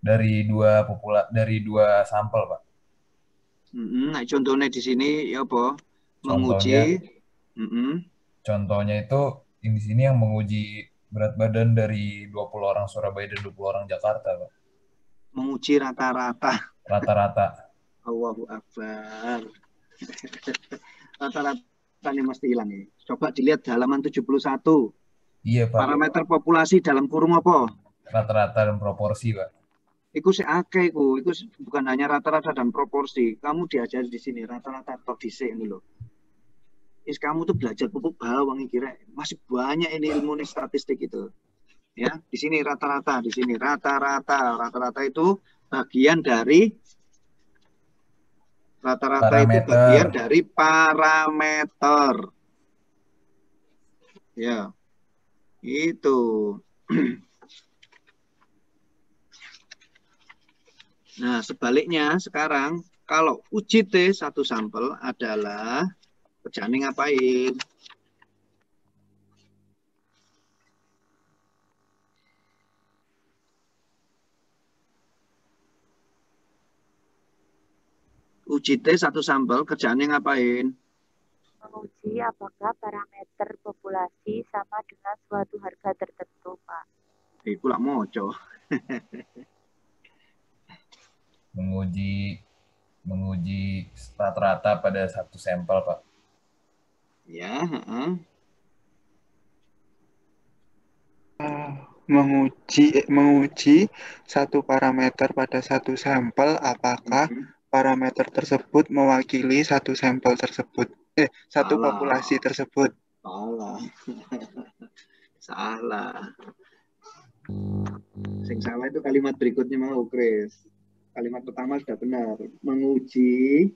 dari dua sampel, Pak. Nah, contohnya di sini ya apa? Menguji. Contohnya itu di sini yang menguji berat badan dari 20 orang Surabaya dan 20 orang Jakarta, Pak. Menguji rata-rata. Allahu Akbar. Rata-rata ini mesti hilang nih. Coba dilihat halaman 71. Iya, Pak. Parameter populasi dalam kurung apa? Rata-rata dan proporsi, Pak. Iku sih akeh iku bukan hanya rata-rata dan proporsi. Kamu diajari di sini rata-rata atau dhisik ini loh. Kamu tuh belajar pupuk bawang kira masih banyak ini ilmu nih statistik itu. Ya, di sini rata-rata, di sini rata-rata itu bagian dari itu bagian dari parameter. Ya. Itu. Nah, sebaliknya sekarang kalau uji T satu sampel adalah kerjaannya ngapain? Uji T satu sampel kerjaannya ngapain? Menguji apakah parameter populasi sama dengan suatu harga tertentu, Pak. Iku lak moco. menguji rata-rata pada satu sampel, Pak. Ya, menguji satu parameter pada satu sampel, apakah parameter tersebut mewakili satu sampel tersebut, satu salah. populasi tersebut. Salah. Salah. Sing salah itu kalimat berikutnya mau, Chris. Kalimat pertama sudah benar. Menguji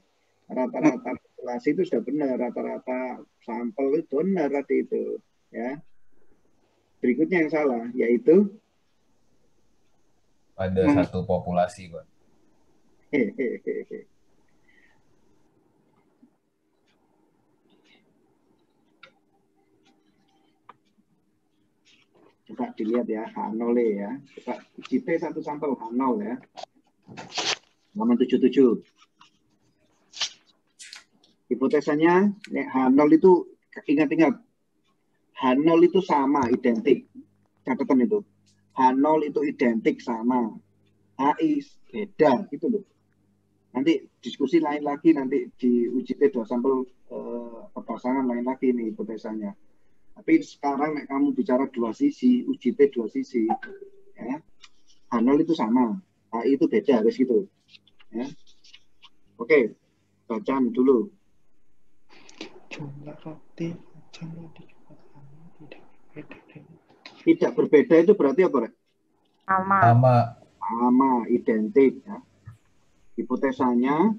rata-rata populasi itu sudah benar. Rata-rata sampel itu benar tadi itu. Ya. Berikutnya yang salah, yaitu pada satu populasi, Pak. Coba dilihat ya, H0 ya. Coba uji T satu sampel H0 ya. Halaman 77. Hipotesanya H0 itu, ingat-ingat, H0 itu sama, identik. Catatan itu. H0 itu identik sama. HI beda, gitu loh. Nanti diskusi lain lagi, nanti di uji T dua sampel perpasangan lain lagi nih hipotesanya. Tapi sekarang kamu bicara dua sisi, uji T dua sisi, ya. H0 itu sama, HI itu beda, harus gitu. Ya. Oke, bacaan dulu. Jumlah roti tidak berbeda itu berarti apa, Rek? Sama, identik. Ya. Hipotesanya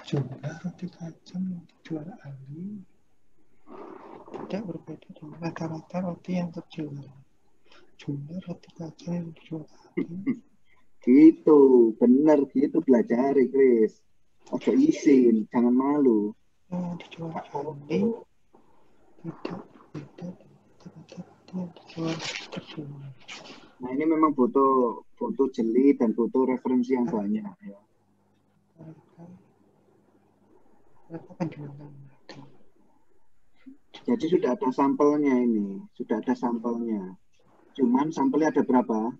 jumlah roti kacang yang dijual Ali tidak berbeda dengan rata-rata roti yang terjual. Jumlah roti kacang yang dijual Ali. Gitu, benar gitu, belajar, Chris. Ojo izin, jangan malu. Yang dijual Ali tidak berbeda dengan rata-rata yang dijual terjual. Nah, ini memang butuh jeli dan butuh referensi yang banyak. Ya. Jadi sudah ada sampelnya ini, sudah ada sampelnya. Cuman sampelnya ada berapa?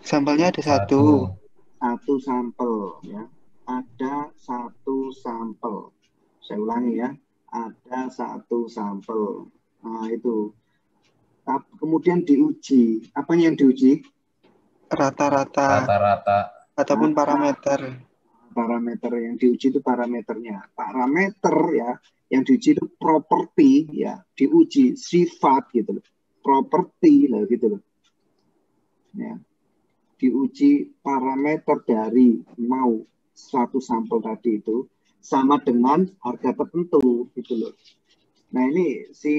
Sampelnya ada satu. Satu sampel, ya. Ada satu sampel. Saya ulangi ya, ada satu sampel. Nah itu. Kemudian diuji. Apa yang diuji? Rata-rata ataupun parameter. Parameter yang diuji itu parameternya. Parameter ya, yang diuji itu properti ya, diuji sifat gitu loh. Properti lah gitu loh. Ya. Diuji parameter dari mau suatu sampel tadi itu sama dengan harga tertentu gitu loh. Nah, ini si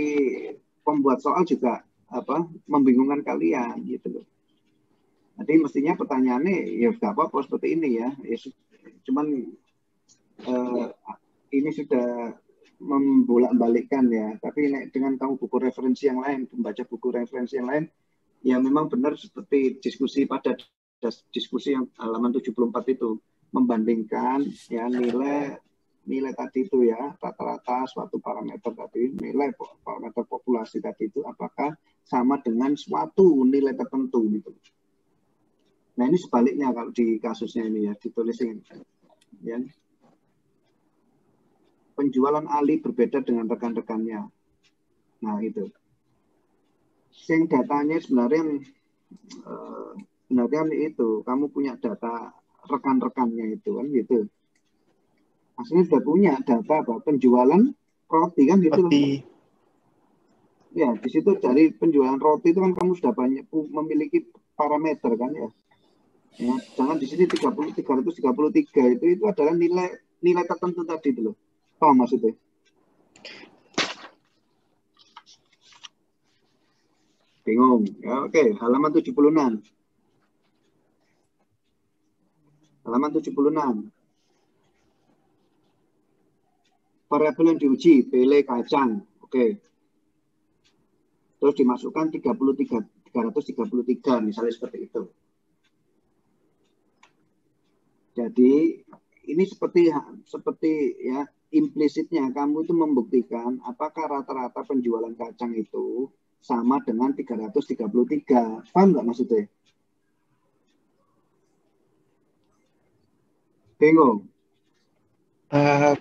pembuat soal juga membingungkan kalian gitu loh. Jadi mestinya pertanyaannya ya nggak apa-apa seperti ini ya. Cuman ini sudah membolak-balikkan ya. Tapi dengan kamu buku referensi yang lain, membaca buku referensi yang lain, ya memang benar seperti diskusi pada diskusi yang halaman 74 itu, membandingkan ya nilai tadi itu ya, rata-rata suatu parameter tadi, nilai parameter populasi tadi itu apakah sama dengan suatu nilai tertentu gitu. Nah, ini sebaliknya kalau di kasusnya ini ya, ditulisin ya. Penjualan Ali berbeda dengan rekan-rekannya. Nah, itu. Sing datanya sebenarnya itu kamu punya data rekan-rekannya itu kan gitu. Aslinya sudah punya data apa? Penjualan roti kan gitu loh. Ya, di situ dari penjualan roti itu kan kamu sudah banyak memiliki parameter kan ya. Ya, jangan di sini 333 itu adalah nilai tertentu tadi itu loh. Paham maksudnya? Bingung. Ya, oke, halaman 76. Halaman 76. Variabel yang diuji, pele kacang. Oke. Terus dimasukkan 333 misalnya seperti itu. Jadi ini seperti ya implisitnya kamu itu membuktikan apakah rata-rata penjualan kacang itu sama dengan 333. Paham nggak maksudnya? Bingung?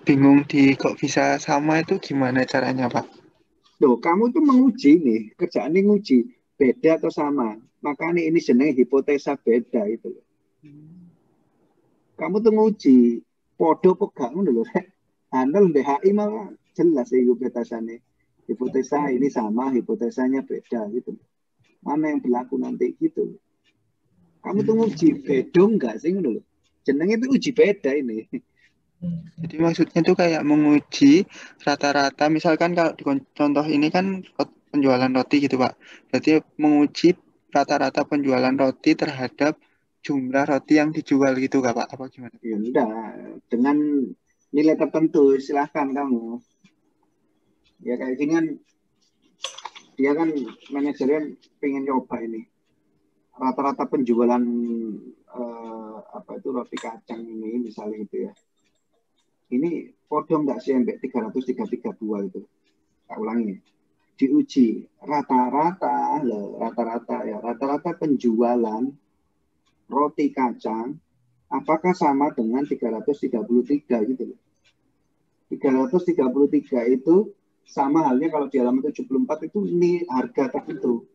Bingung kok bisa sama itu gimana caranya, Pak? Loh, kamu itu menguji nih, kerjaan ini nguji beda atau sama. Makanya ini jenenge hipotesa beda itu. Kamu tuh nguji podo pegang dulu. Handal DHI mah jelas ya hipotesanya. Hipotesa ini sama, hipotesanya beda gitu. Mana yang berlaku nanti gitu. Kamu tuh nguji beda enggak sih dulu? Jenenge itu uji beda ini. Jadi maksudnya itu kayak menguji rata-rata, misalkan kalau di contoh ini kan penjualan roti gitu Pak. Berarti menguji rata-rata penjualan roti terhadap jumlah roti yang dijual gitu Kak Pak? Apa gimana? Ya udah, dengan nilai tertentu silahkan kamu. Ya kayak gini kan, dia kan manajernya pengen nyoba ini. Rata-rata penjualan roti kacang ini misalnya gitu ya. Ini podong nggak sih sampai 332 itu? Tak ulangi. Diuji rata-rata penjualan roti kacang apakah sama dengan 333 gitu loh. 333 itu sama halnya kalau di halaman 74 itu ini harga tertentu.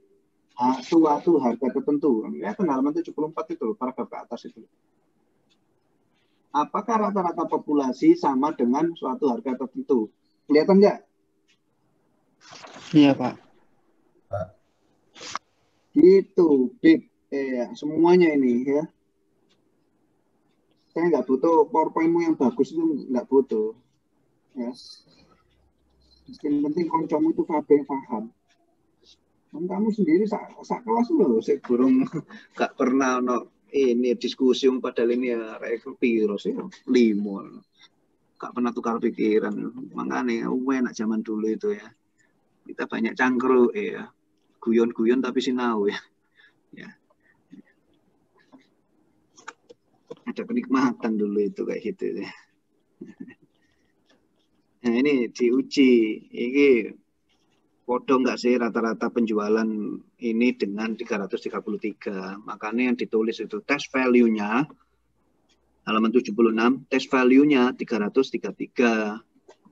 Suatu harga tertentu. Ya, halaman 74 itu paragraf ke atas itu. Apakah rata-rata populasi sama dengan suatu harga tertentu? Kelihatan nggak? Iya, Pak. Gitu, Bib. Semuanya ini ya. Saya nggak butuh PowerPoint-mu yang bagus itu nggak butuh. Ya. Yang penting koncomu itu kabeh paham. Dan kamu sendiri sak kelas loh, saya burung nggak pernah ini diskusi padahal ini ya piro sih 5. Gak pernah tukar pikiran. Makanya enak zaman dulu itu ya. Kita banyak cangkruk ya. Guyon-guyon tapi sinau ya. Ya. Ada kenikmatan dulu itu kayak gitu ya. Nah ini diuji. Ini podo nggak sih rata-rata penjualan ini dengan 333. Makanya yang ditulis itu test value-nya halaman 76, test value-nya 333.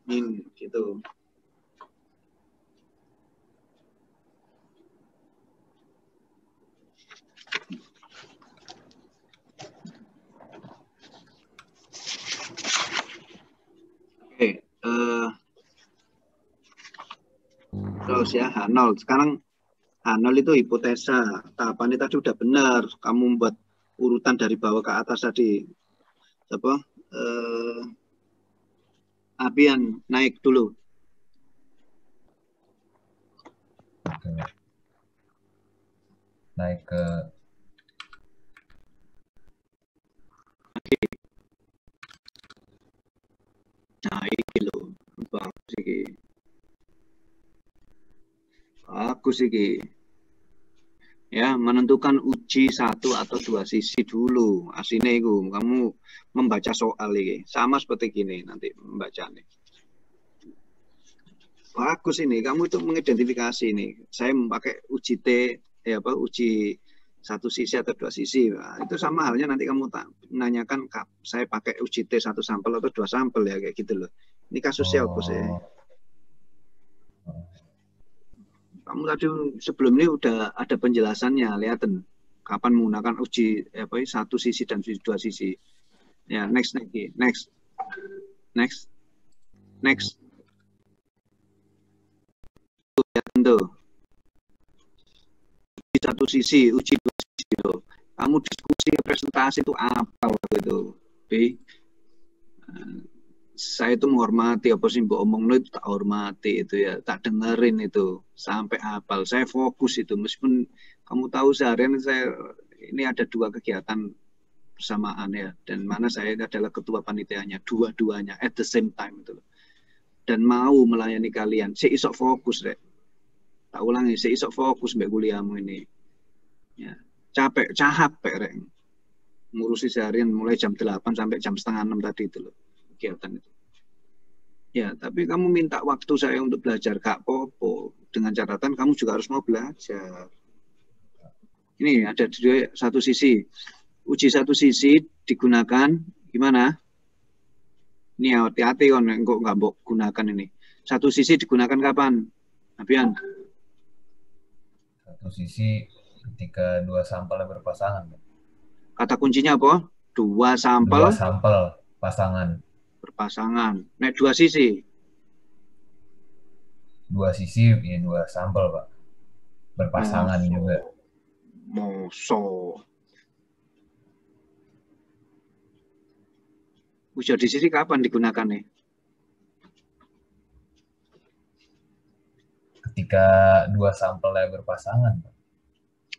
Ini gitu. Oke, terus ya H0. Sekarang H0 itu hipotesa. Tahapannya tadi udah benar. Kamu buat urutan dari bawah ke atas tadi. Apa? Abian naik dulu. Oke. Naik ke naik loh. Bagus iki. Ya, menentukan uji 1 atau 2 sisi dulu. Aslinya itu kamu membaca soal ini. Sama seperti gini nanti membacanya. Bagus ini, kamu itu mengidentifikasi ini. Saya memakai uji uji 1 sisi atau 2 sisi. Nah, itu sama halnya nanti kamu menanyakan saya pakai uji T 1 sampel atau 2 sampel ya kayak gitu loh. Ini kasusnya apa sih? Kamu tadi sebelum ini udah ada penjelasannya, lihatin kapan menggunakan uji 1 sisi dan 2 sisi. Ya, next. Next. Tentu. Di satu sisi, uji dua sisi itu. Kamu diskusi presentasi itu apa waktu itu? Saya itu menghormati apa sih Mbak omong itu, tak hormati itu ya, tak dengerin itu sampai hafal. Saya fokus itu meskipun kamu tahu seharian saya ini ada 2 kegiatan bersamaan ya, dan mana saya adalah ketua panitianya, dua-duanya at the same time itu. Dan mau melayani kalian, saya isok fokus Rek. Tak ulangi, saya isok fokus Mbak kuliahmu ini. Ya, capek Rek. Ngurusi seharian mulai jam 8 sampai jam setengah 6 tadi itu loh. Kegiatan itu. Ya, tapi kamu minta waktu saya untuk belajar gak popo. Dengan catatan kamu juga harus mau belajar. Ini ada di satu sisi. Uji satu sisi digunakan gimana? Ini hati-hati kan kok nggak mau gunakan ini. Satu sisi digunakan kapan? Abian? Satu sisi ketika 2 sampel berpasangan. Kata kuncinya apa? 2 sampel. 2 sampel pasangan. Berpasangan. Nek 2 sisi. 2 sisi ya 2 sampel Pak. Berpasangan juga. Moso. Uji di sisi kapan digunakan nih? Ketika 2 sampelnya berpasangan Pak.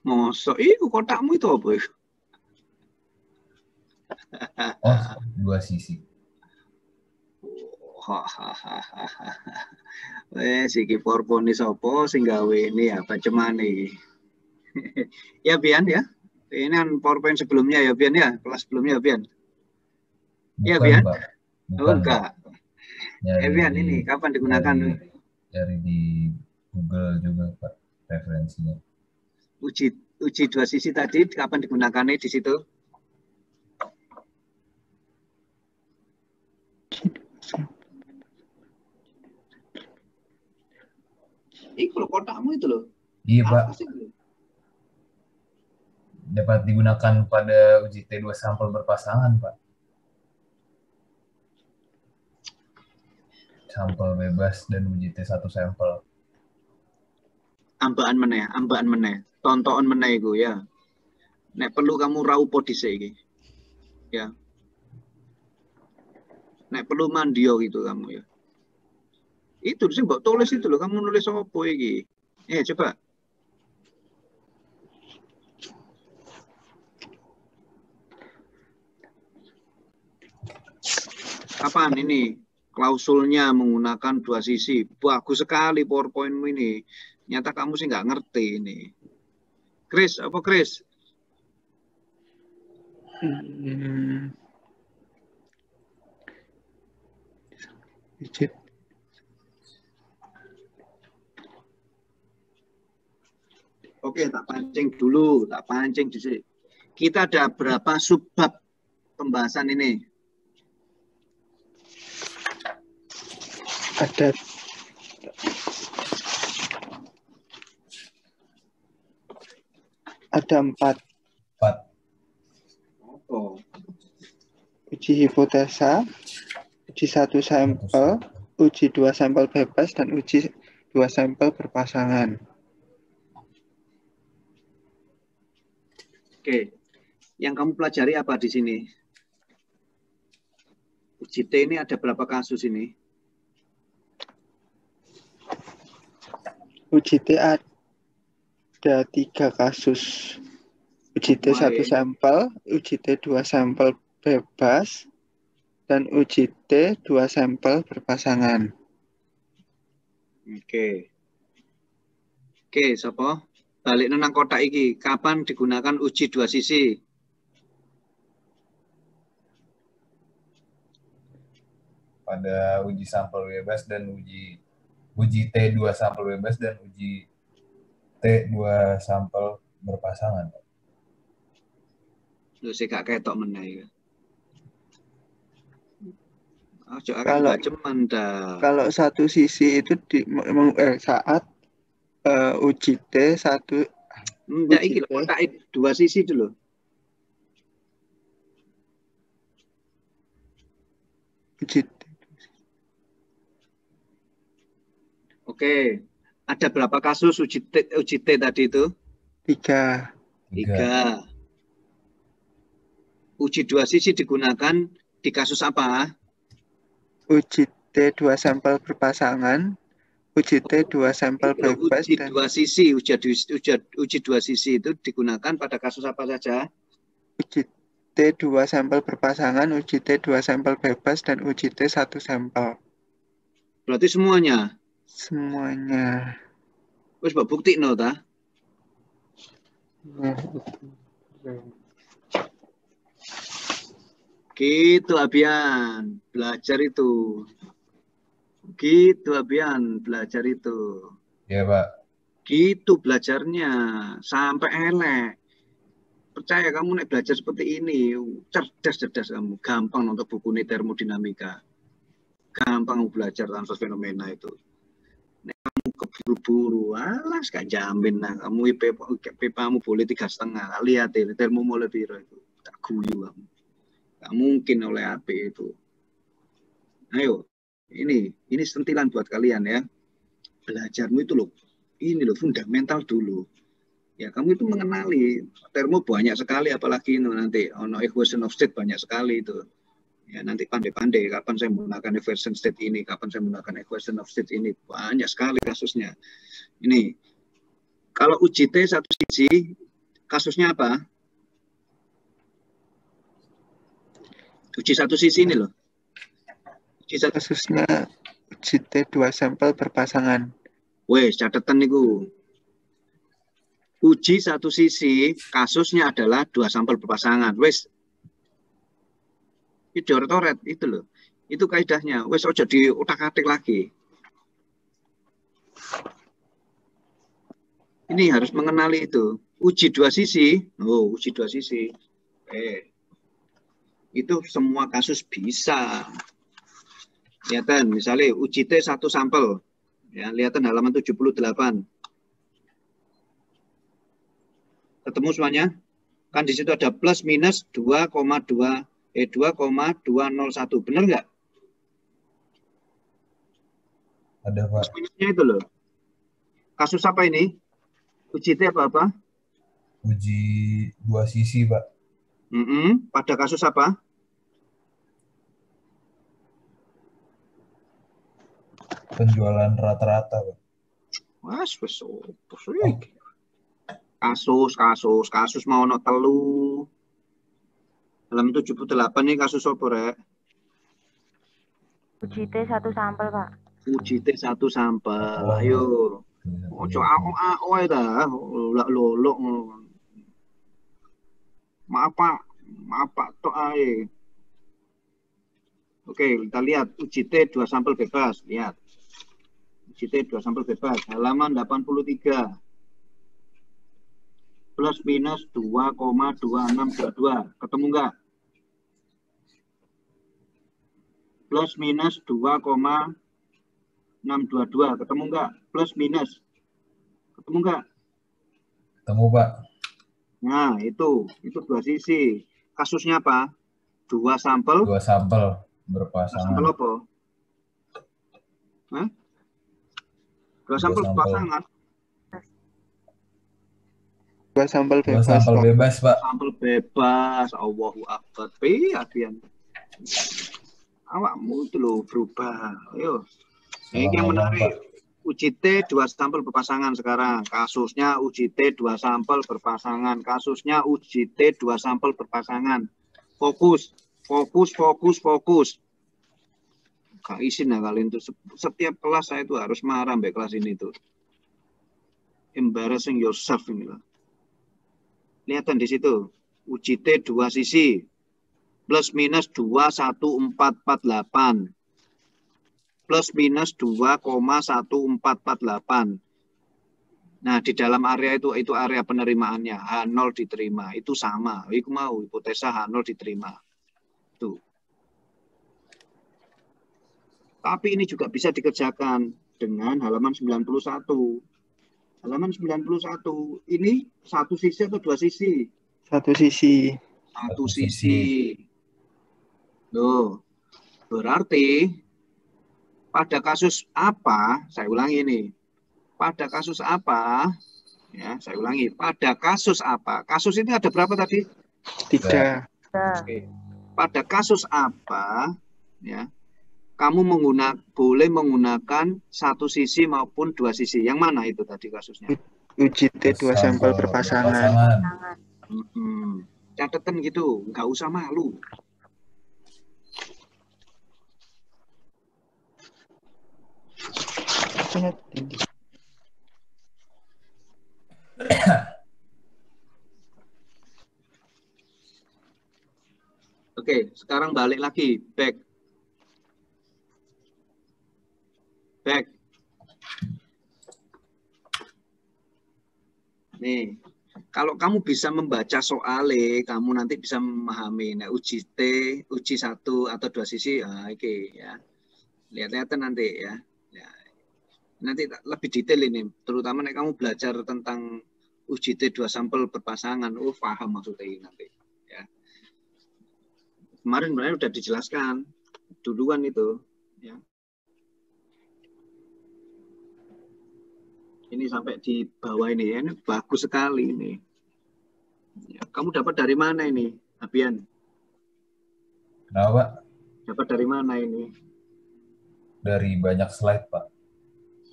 Moso. Kotakmu itu apa? Oh, 2 sisi. Iki porponi sopo sing gawe ini ya bacemane iki. Ya Bian ya. Ini kan PowerPoint sebelumnya ya Bian ya, kelas sebelumnya ya Bian. Iya Bian? Enggak. Bian ini kapan digunakan? Dari di Google juga Pak referensinya. Uji 2 sisi tadi kapan digunakannya di situ? Kalau kotakmu itu loh. Iya Pak. Dapat digunakan pada uji T2 sampel berpasangan Pak. Sampel bebas dan uji T1 sampel. Ambaan meneh. Tontonan meneh iku ya. Nek perlu kamu raupo dhisik iki. Ya. Nek perlu mandio gitu kamu ya. Itu sih mbok tulis itu loh, kamu nulis apa iki? Coba. Kapan ini? Klausulnya menggunakan 2 sisi. Bagus sekali PowerPoint-mu ini. Nyata kamu sih nggak ngerti ini. Chris, apa Chris? Oke, tak pancing dulu, Kita ada berapa subbab pembahasan ini? Ada 4. Oh. Uji hipotesa, uji 1 sampel, uji 2 sampel bebas, dan uji 2 sampel berpasangan. Oke, yang kamu pelajari apa di sini? Uji T ini ada berapa kasus ini? Uji T ada 3 kasus. Uji T 1 sampel, uji T 2 sampel bebas, dan uji T 2 sampel berpasangan. Oke, sopo? Balik nang kotak iki, kapan digunakan uji 2 sisi? Pada uji sampel bebas dan uji T2 sampel bebas dan uji T2 sampel berpasangan. Lu sih gak ketok meneh. Kalau 1 sisi itu saat uji T 1 enggak iki kotak 2 sisi dulu. Uji Oke. Ada berapa kasus uji T tadi itu? 3. Uji 2 sisi digunakan di kasus apa? Uji T 2 sampel berpasangan, uji T 2 sampel bebas, uji dan 2 sisi. Uji 2 sisi itu digunakan pada kasus apa saja? uji T 2 sampel berpasangan, uji T 2 sampel bebas, dan uji T 1 sampel. Berarti semuanya? Semuanya. Wis mbok buktikno ta? Gitu Abian, belajar itu. Gitu Abian, belajar itu. Iya, Pak. Gitu belajarnya, sampai elek. Percaya kamu nek belajar seperti ini, cerdas kamu, gampang untuk buku ini termodinamika. Gampang belajar transfer fenomena itu. Nek kamu keburu-buru, alas gak jamin lah. Kamu IPA-mu boleh 3,5. Lihat ini termo mulai biru itu. Tak guyu kamu. Gak mungkin oleh AP itu. Ayo, ini sentilan buat kalian ya. Belajarmu itu loh, ini loh fundamental dulu. Ya, kamu itu mengenali termo banyak sekali, apalagi nanti equation of state banyak sekali itu. Ya, nanti pandai-pandai kapan saya menggunakan equation state ini, kapan saya menggunakan equation of state ini, banyak sekali kasusnya. Ini kalau uji T 1 sisi, kasusnya apa? Uji 1 sisi ini loh. Kasusnya uji T 2 sampel berpasangan. Wes, catatan niku. Uji 1 sisi, kasusnya adalah 2 sampel berpasangan. Wes, itu oret itu loh. Itu kaidahnya. Wes ojo di utak-atik lagi. Ini harus mengenali itu. Uji 2 sisi. Oh, uji 2 sisi. Itu semua kasus bisa. Lihatan, misalnya uji T 1 sampel. Ya, lihatan halaman 78. Ketemu semuanya? Kan di situ ada plus minus 2,201. Benar nggak? Ada, Pak. Plus minusnya itu loh. Kasus apa ini? Uji T apa-apa? Uji 2 sisi, Pak. Pada kasus apa? Penjualan rata-rata, Pak. Kasus mau no telu. Dalam 78 nih kasus apa, Rek? Uji T 1 sampel, Pak. Uji T 1 sampel. Ayo. Ojo ao ae ta, lolok. Maaf Pak, tok ae. Oke, kita lihat uji T 2 sampel bebas, lihat. Uji T 2 sampel bebas, halaman 83. Plus minus 2,2622. Ketemu enggak? Plus minus 2,622. Ketemu enggak? Plus minus. Ketemu enggak? Ketemu, Pak. Nah, itu 2 sisi. Kasusnya apa? 2 sampel. 2 sampel berpasangan. Sampel apa? Hah? 2 sampel berpasangan. 2 sampel bebas. 2 sampel bebas, Pak. Sampel bebas. Allahu Akbar. Pian. Awakmu itu loh berubah. Ayo. Ini yang menarik. Uji T 2 sampel berpasangan sekarang. Kasusnya uji T 2 sampel berpasangan. Kasusnya uji T 2 sampel berpasangan. Fokus. Gak izin lah kalian itu. Setiap kelas saya itu harus marah sampai kelas ini tuh. Embarrassing yourself ini lah. Lihatan di situ. Uji T 2 sisi. Plus minus 21448. Plus minus 2,1448. Nah, di dalam area itu area penerimaannya. H0 diterima. Itu sama. Itu mau hipotesa H0 diterima. Tuh. Tapi ini juga bisa dikerjakan dengan halaman 91. Halaman 91. Ini 1 sisi atau 2 sisi? 1 sisi. 1 sisi. Loh. Berarti pada kasus apa, saya ulangi ini, pada kasus apa, ya, saya ulangi, pada kasus apa, kasus ini ada berapa tadi? 3. Oke. Pada kasus apa, ya, kamu boleh menggunakan satu sisi maupun dua sisi. Yang mana itu tadi kasusnya? Uji T 2 sampel berpasangan. Catatan gitu, nggak usah malu. Oke, sekarang balik lagi, back. Nih, kalau kamu bisa membaca soalnya, kamu nanti bisa memahami. Nah, uji T, uji 1 atau 2 sisi, oke ya. Lihat-lihat nanti ya. Nanti lebih detail ini, terutama nih kamu belajar tentang uji T 2 sampel berpasangan, paham maksudnya ini nanti. Ya. Kemarin udah dijelaskan duluan itu. Ya. Ini sampai di bawah ini bagus sekali ini. Ya, kamu dapat dari mana ini, Abian? Kenapa? Dapat dari mana ini? Dari banyak slide, Pak.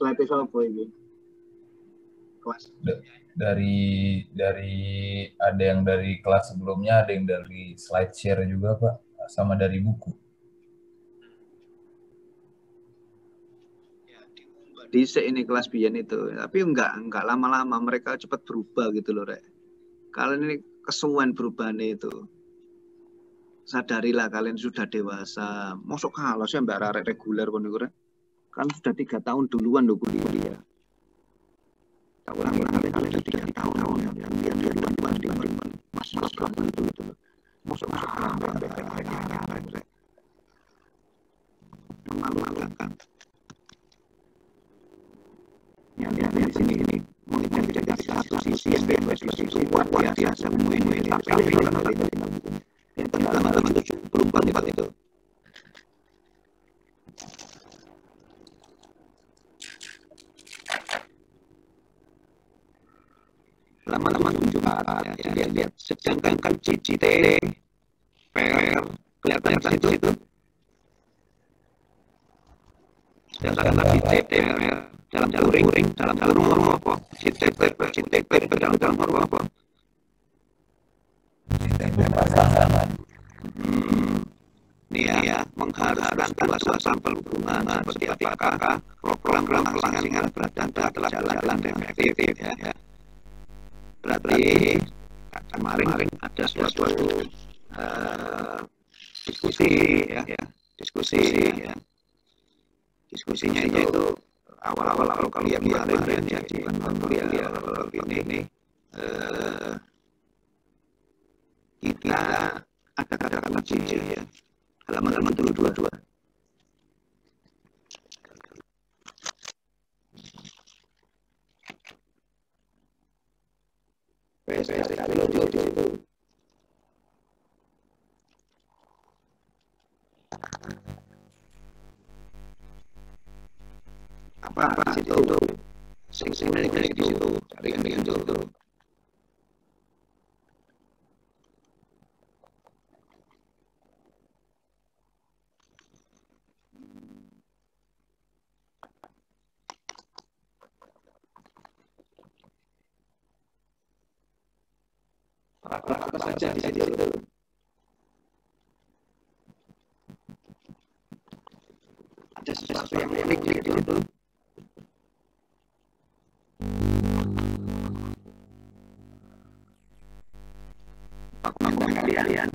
Slide itu apa ini? Kelas. Dari ada yang dari kelas sebelumnya, ada yang dari slide share juga, Pak, sama dari buku. Ya, di ini kelas Bian itu, tapi enggak lama-lama mereka cepat berubah gitu loh, Rek. Kalian ini kesuwen perubahannya itu. Sadarilah kalian sudah dewasa. Masuk kalah sih mbak Rarek reguler kan sudah 3 tahun duluan loh kuliah. Kalian sudah 3 tahun dia duluan mas kamu itu. Masuk kalah mbak. Memalukan. Yang di sini ini menjadi satu sisi yang bebas luar biasa semua ini tapi yang halaman 74 itu. Lama-lama 74 ya, lihat sedangkan uji T PR kelihatan itu sedangkan uji T PR dalam kurung apa uji T PR dalam kurung apa Pasangan. Ini ya mengharuskan dua sampel hubungan seperti apakah program pelangsingan dan telah jalan dengan efektif ya. Berarti kemarin ada suatu diskusi ya. Diskusinya itu awal-awal kalau kemarin ya di kuliah awal ini kita ada kata kunci ya. Halaman 22. Sekali lojo di situ. Apa di situ? Sing di situ. Cari yang di situ. Apa saja di situ. Ada sesuatu yang unik di situ. Aku ngomong kalian.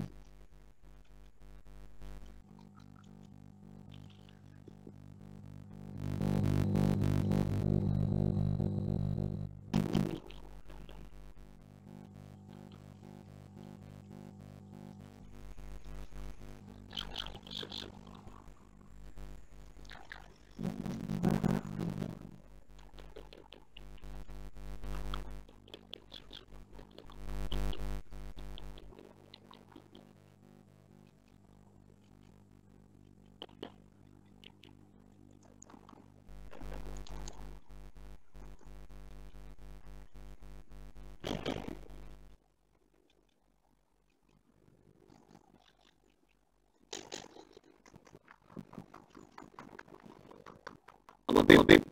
Bib.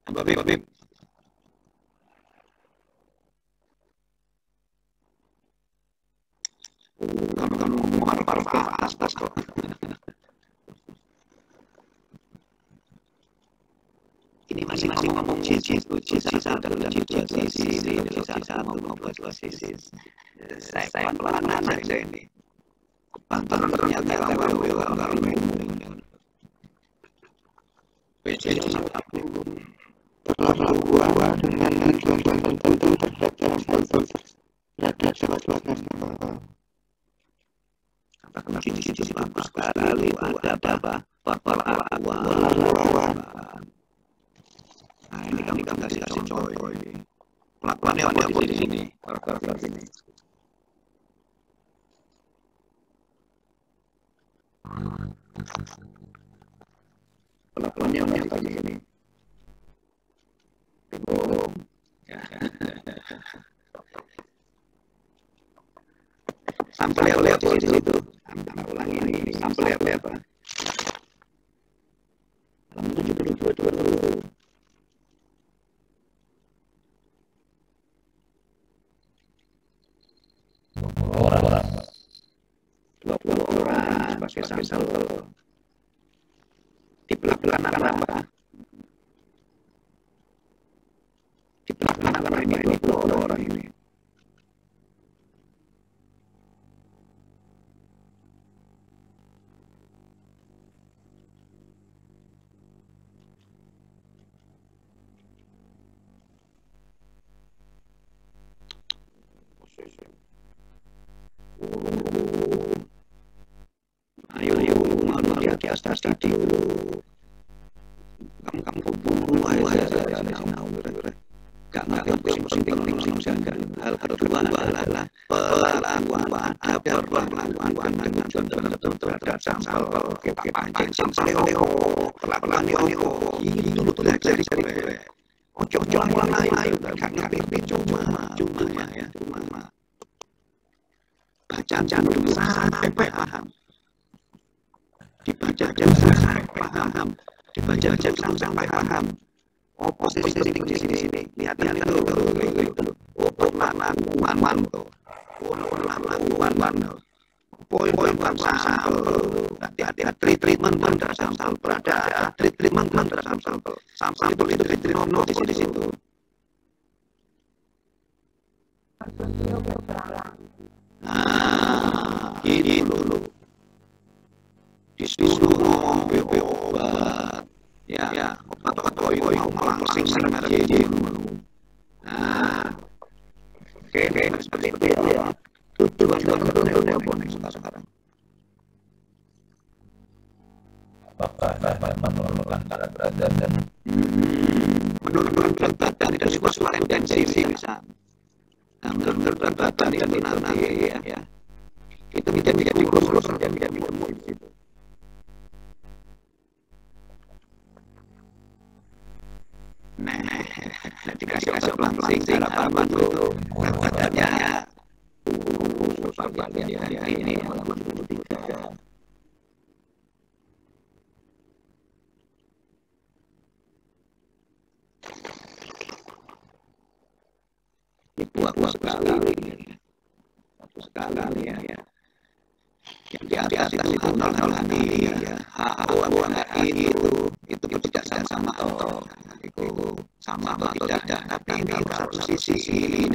Apa Bib? Kamu marah atas kok. Ini masih ngomong uji satu dan uji satu maupun uji saya pelan-pelan aja ini. Pantaran ternyata berlaku gua dengan tujuan tertentu terhadap sesuatu. Apakah di situ bagus sekali ada perlakuan. Nah ini kami kasih contoh ini. Pelakuannya ada di sini. Paragraf ini. Pelakuannya ada di sini. Ya. Sampel lihat di situ. Ulangi ini. Sampel lihat apa? 72 orang sebagai sampel di belakang apa? Di belakang apa ini 20 orang ini. Ayo, mau di atas tadi dulu. Kamu buru aja gak pusing penting hal kedua adalah pelakuan ada perlakuan dengan tujuan tertentu terhadap sampel kita pancing sampel pelakuan ini dulu belajar dari gue ojo mulai gak ngerti cuma baca dulu sampai paham dibaca dulu sampai paham. Oh posisi penting di sini. Lihat itu. Oh pelakuan poin-poin sampel. Hati-hati treatment terhadap sampel berada. Treatment terhadap sampel. Sampel itu treatment di situ. Nah, ini dulu. Disuruh ngomong obat. Ya, obat koi langsing aja dulu. Nah, oke, seperti itu ya. Tujuan sekarang. Apakah dapat menurunkan berat badan dan menurunkan berat badan tidak sesuai tendensi bisa. Nah, menurunkan berat badan itu nanti ya. Itu tidak kurus dan tidak gemuk di situ. Nah, dikasih langsing harapan itu badannya ini halaman 23. Itu aku sekali ya. Yang di atas itu hal nanti ya. Itu tidak sama atau itu sama atau tidak, tapi ini satu sisi ini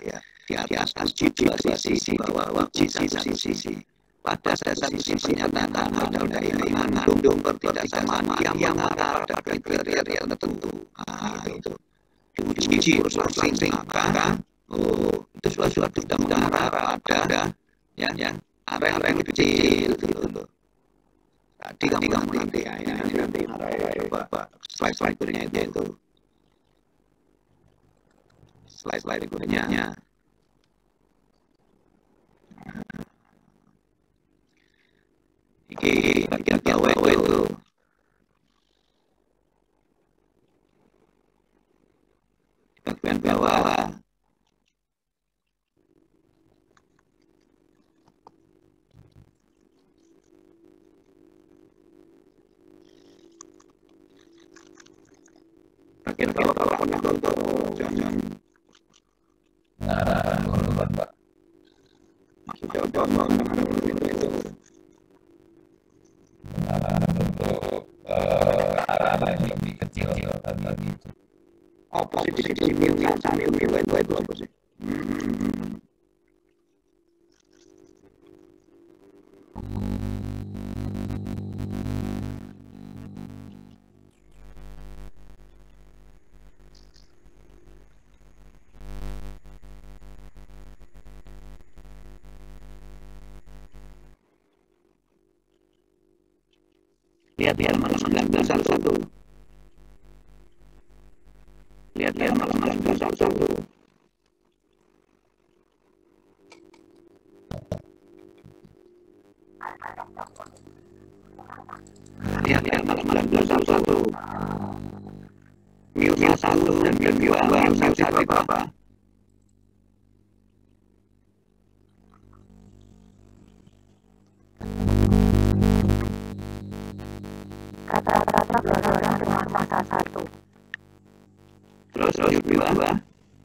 ya. Di atas uji dua sisi, bawah uji satu sisi. Pada satu sisi pernyataan ada ini mengandung ketidaksamaan yang mengarah pada kriteria tertentu. Itu diuji langsing maka itu suatu sudah mengarah pada yang area yang kecil gitu loh. Tadi kamu nanti coba slide berikutnya itu. Slide berikutnya. Ini bagian bawah itu. Bagian bawah. yakin bahwa kawan itu jangan mengarahkan duluan, Pak. masuk jauh mengarahkan itu Mengarahkan untuk arah yang lebih kecil tadi gitu. apa sih di sini mil itu apa sih? Lihat halaman 19 Lihat halaman 19 Lihat halaman 19 Mu 1 dan Mu 2 Mu 1 itu apa? Rata-rata berjalan dengan masa 1. Terus Mu 2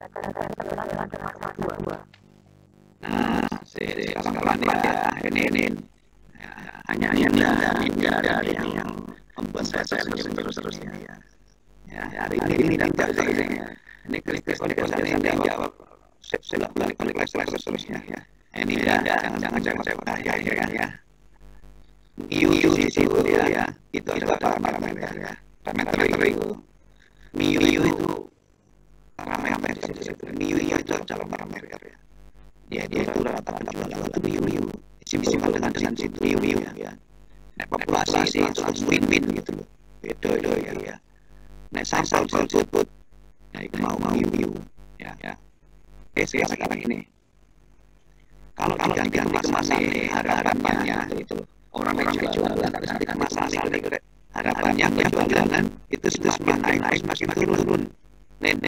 Rata-rata berjalan dengan masa 2. Nah, sekarang ya ini ya, hanya dari yang membuat saya terus ini ya. Ya, hari ini tidak ini. Ini klik yang jawab. Sudah balik terusnya ya. Ini jangan ya. Mu di situ ya. Itu adalah parameter ya. Parameter itu. Mu itu parameter di situ. Mu itu adalah parameter ya. Dia itu rata penjualan itu Mu. Simpel dengan situ Mu ya. Nah, populasi itu win-win gitu loh. Beda ya. Nah, sampel tersebut nah, itu mau Mu ya. Sekarang ini kalau diganti kemasannya harapannya itu orang jualan dari kemasan itu harapannya penjualan itu sudah semakin naik semakin turun naik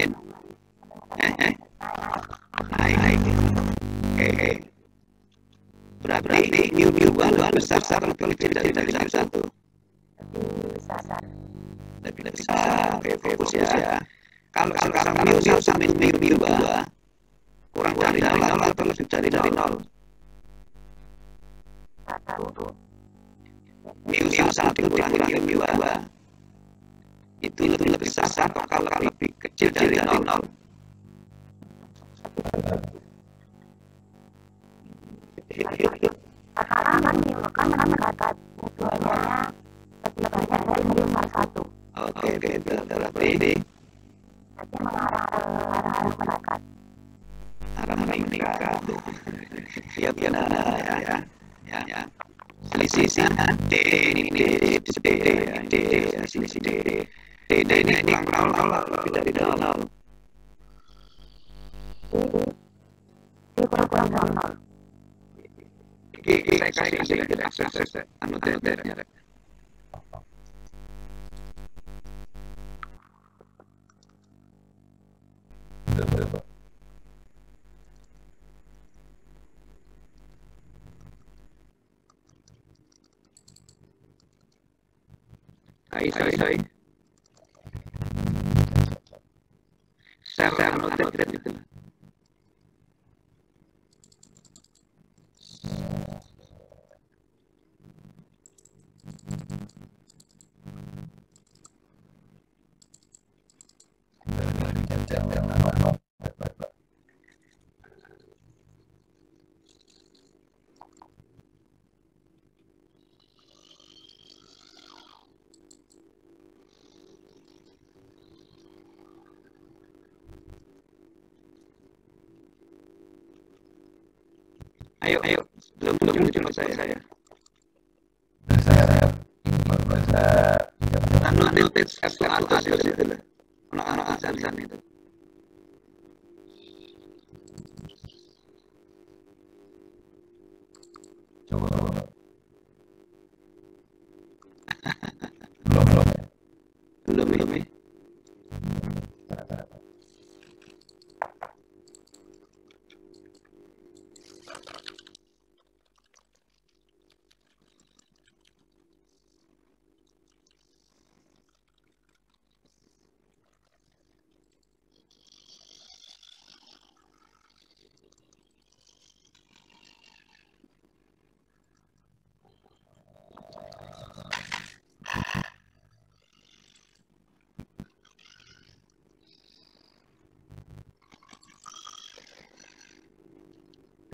berarti Mu besar lebih kecil dari Mu 1 lebih besar fokus ya. Kalau sekarang Mu 1 Mu 2 kurang dari 0 atau lebih dari 0 Mu 1 dikurangi Mu 2 itu lebih besar atau lebih kecil dari 0 Sekarang kan kata tujuannya lebih banyak dari Mu 1. Oke, berarti mengarah ke arah meningkat. Arah meningkat. Ya benar ya. Selisih D ini selisih D ini kurang 0 lebih dari 0. Ini kurang 0. Saya kasih akses anotatornya. Udah, Pak. Hai. Share anotator gitu. Ayo, belum coba saya. Saya ini baru baca Analytics atas itu lah. Anak-anak azan itu. coba Belum ya.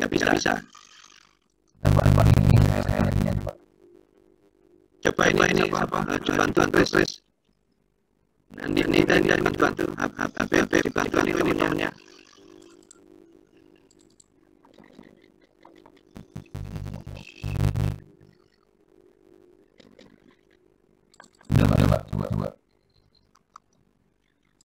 bisa. Gampang ini saya lihat, Pak. Coba ini apa? Bantuan Chris. Nanti dan bantu HP dibantu ini nomornya.